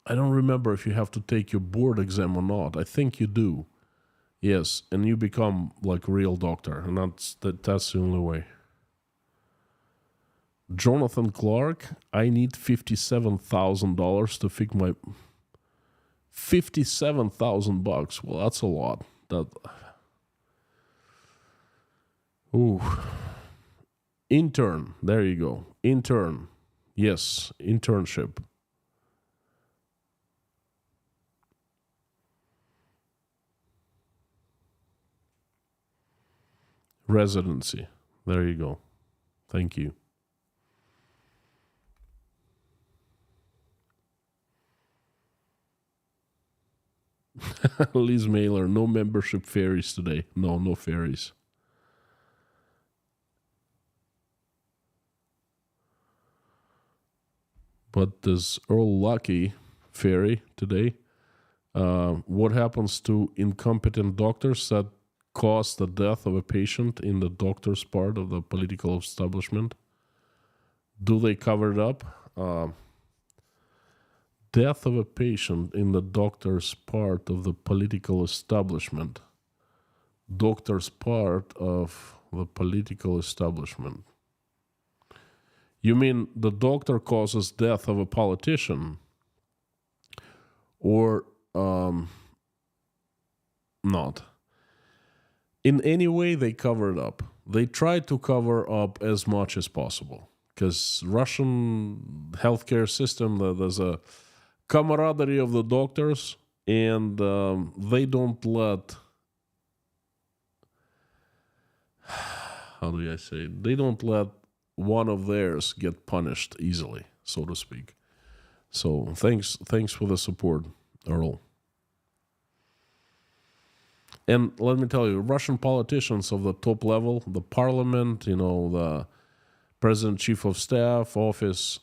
I don't remember if you have to take your board exam or not. I think you do. Yes, and you become like a real doctor, and that's the only way. Jonathan Clark, I need $57,000 to fix my $57,000. Well, that's a lot. Ooh. Intern. There you go. Intern. Yes, internship. Residency. There you go. Thank you. Liz Mailer, no membership ferries today. No ferries. But there's Earl Lucky ferry today. What happens to incompetent doctors that cause the death of a patient in the doctor's part of the political establishment? Do they cover it up? Death of a patient in the doctor's part of the political establishment. Doctor's part of the political establishment. You mean the doctor causes death of a politician? Or not? In any way, they cover it up. They try to cover up as much as possible. Because Russian healthcare system, there's a camaraderie of the doctors, and they don't let, how do I say, they don't let one of theirs get punished easily, so to speak. So thanks for the support, Earl. And let me tell you, Russian politicians of the top level, the parliament, the president, chief of staff, office,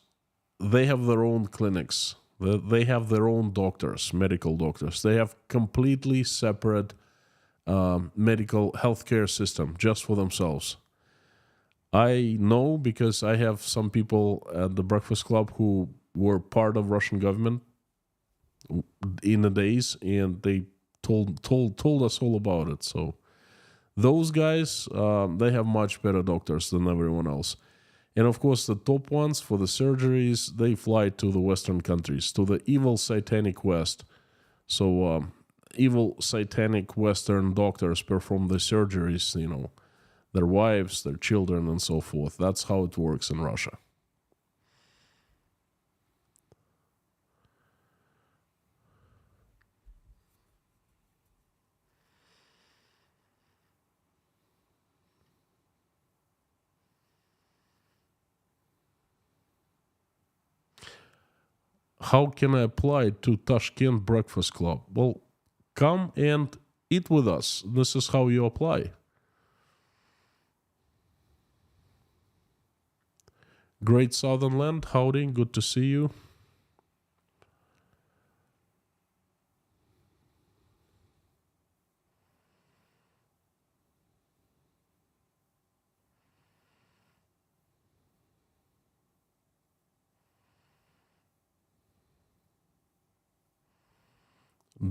they have their own clinics. They have their own doctors, medical doctors. They have completely separate medical healthcare system just for themselves. I know because I have some people at the Breakfast Club who were part of Russian government in the days, and they told us all about it. So those guys, they have much better doctors than everyone else. And of course, the top ones for the surgeries, they fly to the Western countries, to the evil satanic West. So evil satanic Western doctors perform the surgeries, their wives, their children, and so forth. That's how it works in Russia. How can I apply to Tashkent Breakfast Club? Well, come and eat with us. This is how you apply. Great Southern Land, howdy, good to see you.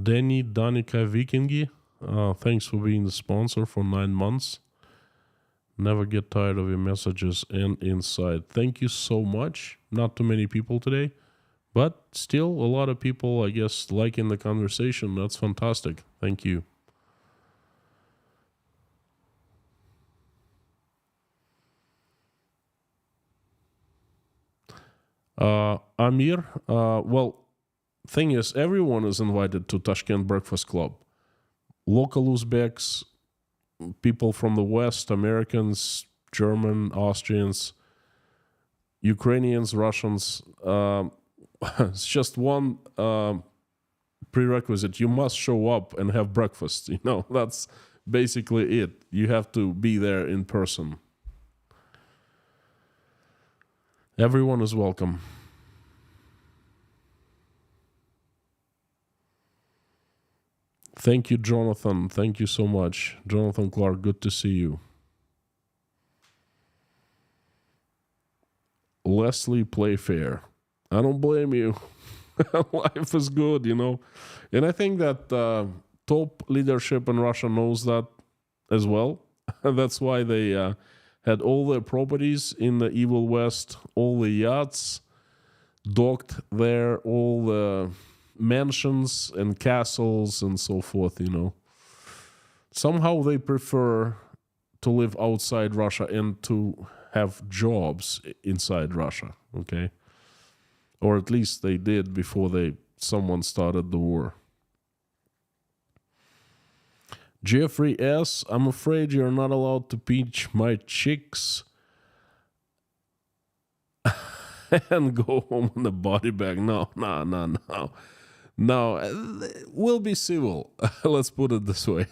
Danny Danica Vikingi, thanks for being the sponsor for 9 months. Never get tired of your messages and insight. Thank you so much. Not too many people today, but still a lot of people, I guess, liking the conversation. That's fantastic. Thank you. Amir, well, thing is, everyone is invited to Tashkent Breakfast Club. Local Uzbeks, people from the West, Americans, German, Austrians, Ukrainians, Russians. It's just one prerequisite. You must show up and have breakfast. That's basically it. You have to be there in person. Everyone is welcome. Thank you, Jonathan. Thank you so much. Jonathan Clark, good to see you. Leslie Playfair. I don't blame you. Life is good, And I think that top leadership in Russia knows that as well. That's why they had all their properties in the evil West, all the yachts docked there, all the mansions and castles and so forth, Somehow they prefer to live outside Russia and to have jobs inside Russia, okay? Or at least they did before someone started the war. Jeffrey S., I'm afraid you're not allowed to pinch my chicks and go home in a body bag. No. No, we'll be civil. Let's put it this way.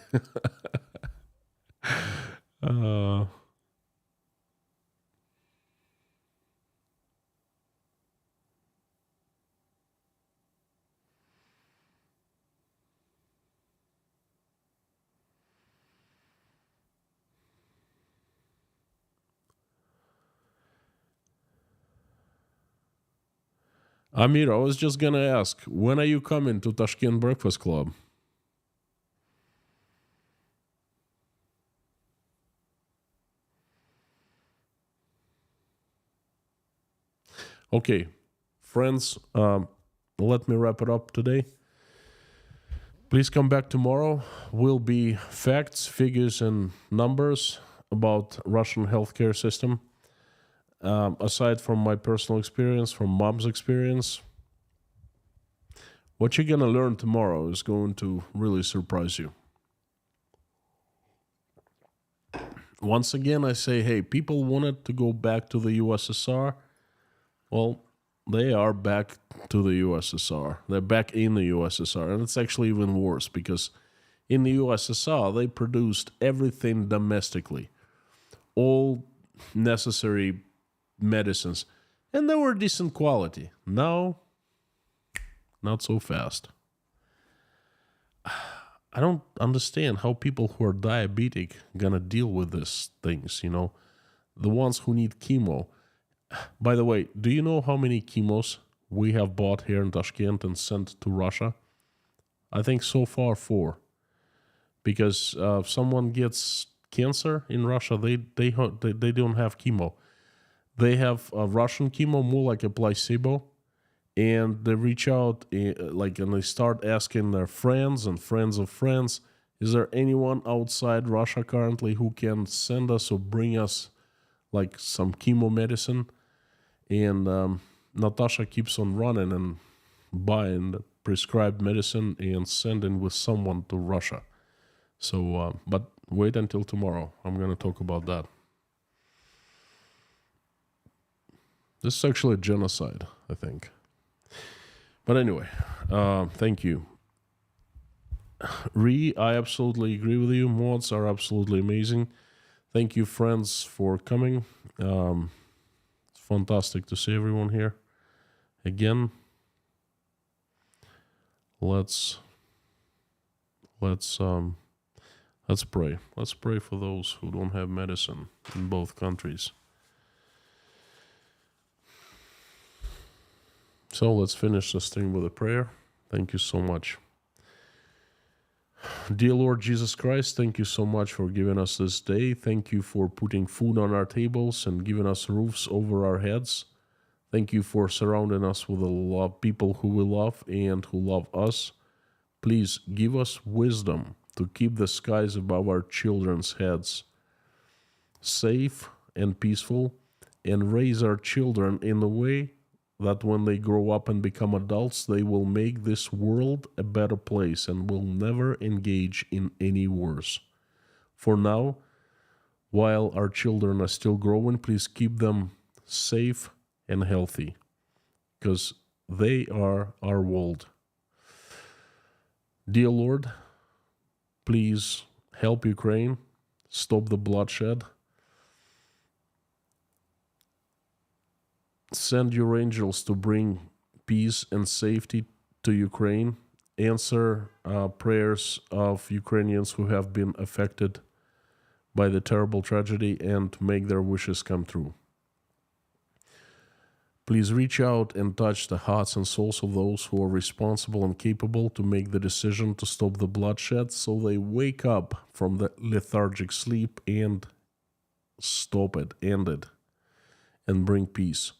Amir, I was just gonna ask, when are you coming to Tashkent Breakfast Club? Okay, friends, let me wrap it up today. Please come back tomorrow. Will be facts, figures, and numbers about Russian healthcare system. Aside from my personal experience, from mom's experience, what you're gonna learn tomorrow is going to really surprise you. Once again, I say, hey, people wanted to go back to the USSR. Well, they are back to the USSR. They're back in the USSR. And it's actually even worse because in the USSR, they produced everything domestically. All necessary medicines. And they were decent quality. Now, not so fast. I don't understand how people who are diabetic gonna deal with these things, The ones who need chemo. By the way, do you know how many chemos we have bought here in Tashkent and sent to Russia? I think so far 4. Because if someone gets cancer in Russia, they don't have chemo. They have Russian chemo, more like a placebo, and they reach out and they start asking their friends and friends of friends, is there anyone outside Russia currently who can send us or bring us some chemo medicine? And Natasha keeps on running and buying the prescribed medicine and sending with someone to Russia. So, but wait until tomorrow. I'm going to talk about that. This is actually a genocide, I think. But anyway, thank you. I absolutely agree with you. Mods are absolutely amazing. Thank you, friends, for coming. It's fantastic to see everyone here. Again, let's pray. Let's pray for those who don't have medicine in both countries. So let's finish this thing with a prayer. Thank you so much. Dear Lord Jesus Christ, thank you so much for giving us this day. Thank you for putting food on our tables and giving us roofs over our heads. Thank you for surrounding us with a lot of people who we love and who love us. Please give us wisdom to keep the skies above our children's heads safe and peaceful, and raise our children in a way that when they grow up and become adults, they will make this world a better place and will never engage in any wars. For now, while our children are still growing, please keep them safe and healthy, because they are our world. Dear Lord, please help Ukraine, stop the bloodshed. Send your angels to bring peace and safety to Ukraine. Answer prayers of Ukrainians who have been affected by the terrible tragedy and make their wishes come true. Please reach out and touch the hearts and souls of those who are responsible and capable to make the decision to stop the bloodshed, so they wake up from the lethargic sleep and stop it, end it, and bring peace.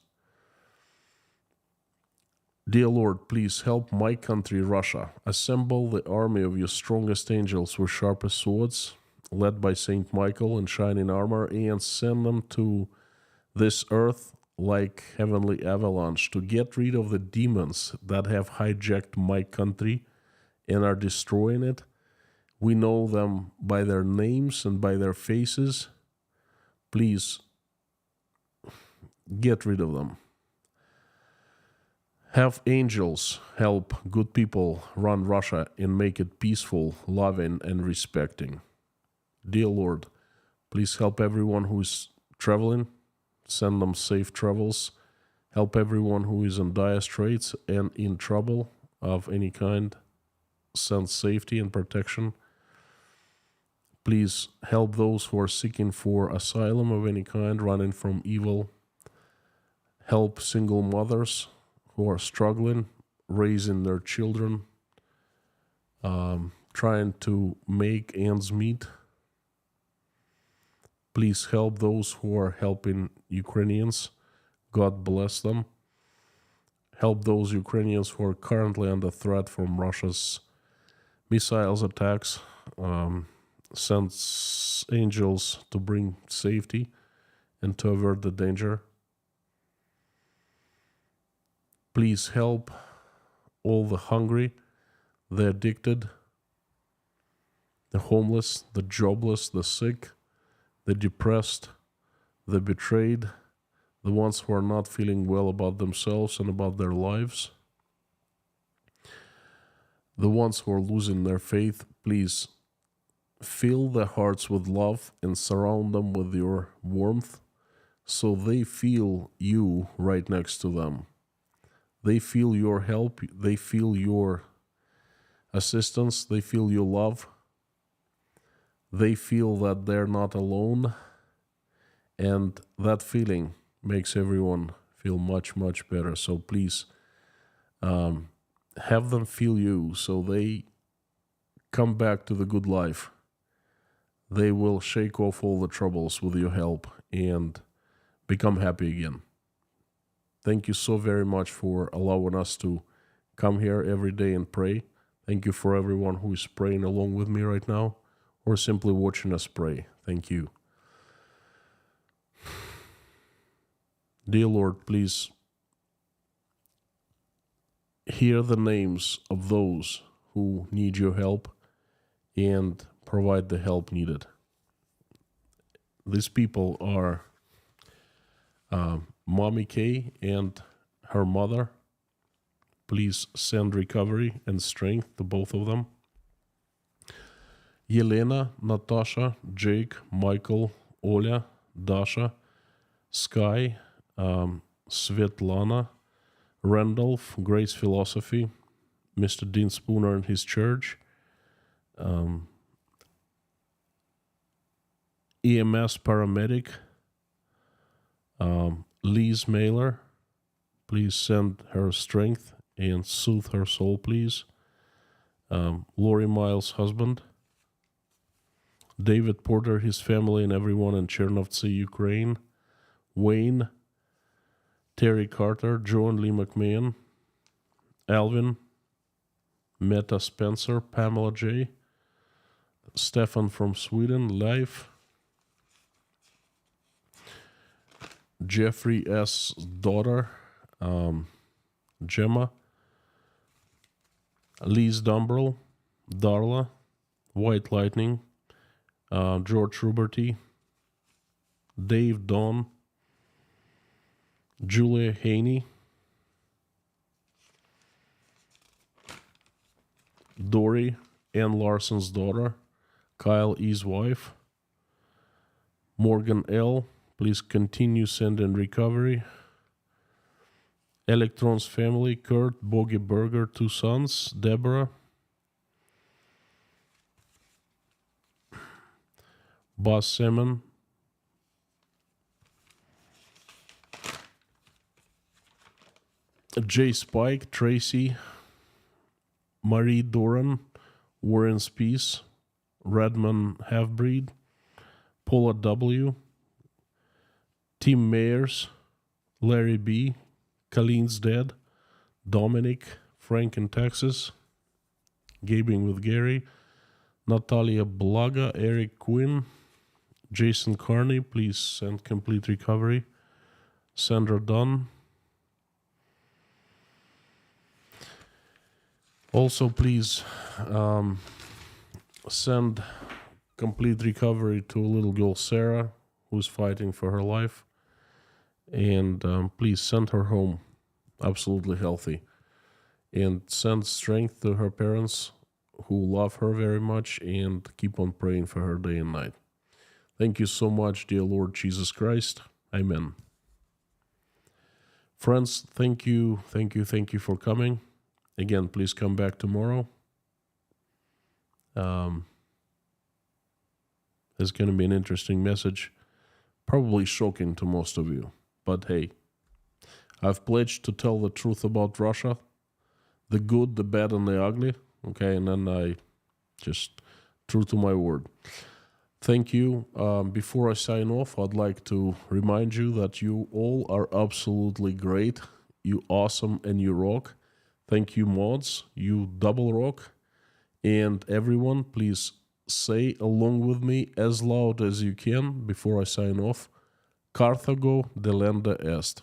Dear Lord, please help my country, Russia, assemble the army of your strongest angels with sharpest swords, led by Saint Michael in shining armor, and send them to this earth like heavenly avalanche to get rid of the demons that have hijacked my country and are destroying it. We know them by their names and by their faces. Please get rid of them. Have angels help good people run Russia and make it peaceful, loving, and respecting. Dear Lord, please help everyone who is traveling. Send them safe travels. Help everyone who is in dire straits and in trouble of any kind. Send safety and protection. Please help those who are seeking for asylum of any kind, running from evil. Help single mothers who are struggling, raising their children, trying to make ends meet. Please help those who are helping Ukrainians. God bless them. Help those Ukrainians who are currently under threat from Russia's missiles attacks. Send angels to bring safety and to avert the danger. Please help all the hungry, the addicted, the homeless, the jobless, the sick, the depressed, the betrayed, the ones who are not feeling well about themselves and about their lives, the ones who are losing their faith. Please fill their hearts with love and surround them with your warmth so they feel you right next to them. They feel your help, they feel your assistance, they feel your love. They feel that they're not alone, and that feeling makes everyone feel much, much better. So please have them feel you so they come back to the good life. They will shake off all the troubles with your help and become happy again. Thank you so very much for allowing us to come here every day and pray. Thank you for everyone who is praying along with me right now, or simply watching us pray. Thank you. Dear Lord, please hear the names of those who need your help and provide the help needed. These people are Mommy Kay and her mother. Please send recovery and strength to both of them. Yelena, Natasha, Jake, Michael, Oля, Dasha, Sky, Svetlana, Randolph, Grace Philosophy, Mr. Dean Spooner and his church, EMS paramedic, Liz Mailer. Please send her strength and soothe her soul, please. Lori Miles' husband, David Porter, his family, and everyone in Chernovtsi, Ukraine. Wayne, Terry Carter, Joan Lee McMahon, Alvin, Meta Spencer, Pamela J., Stefan from Sweden, Leif, Jeffrey S. daughter, Gemma, Lise Dumbrell, Darla, White Lightning, George Ruberty, Dave Don, Julia Haney, Dory, Ann Larson's daughter, Kyle E.'s wife, Morgan L., please continue sending recovery, Electron's family, Kurt, Bogey Berger, 2 sons, Deborah, Boss Simon, Jay Spike, Tracy, Marie Doran, Warren Spees, Redman Halfbreed, Paula W., Tim Mayers, Larry B., Colleen's Dead, Dominic, Frank in Texas, Gabing with Gary, Natalia Blaga, Eric Quinn, Jason Carney, please send complete recovery, Sandra Dunn. Also, please send complete recovery to a little girl, Sarah, who's fighting for her life. And please send her home absolutely healthy. And send strength to her parents who love her very much, and keep on praying for her day and night. Thank you so much, dear Lord Jesus Christ. Amen. Friends, thank you for coming. Again, please come back tomorrow. It's going to be an interesting message. Probably shocking to most of you. But hey, I've pledged to tell the truth about Russia. The good, the bad, and the ugly. Okay, and then I just true to my word. Thank you. Before I sign off, I'd like to remind you that you all are absolutely great. You awesome and you rock. Thank you, mods. You double rock. And everyone, please say along with me as loud as you can before I sign off. Carthago delenda est.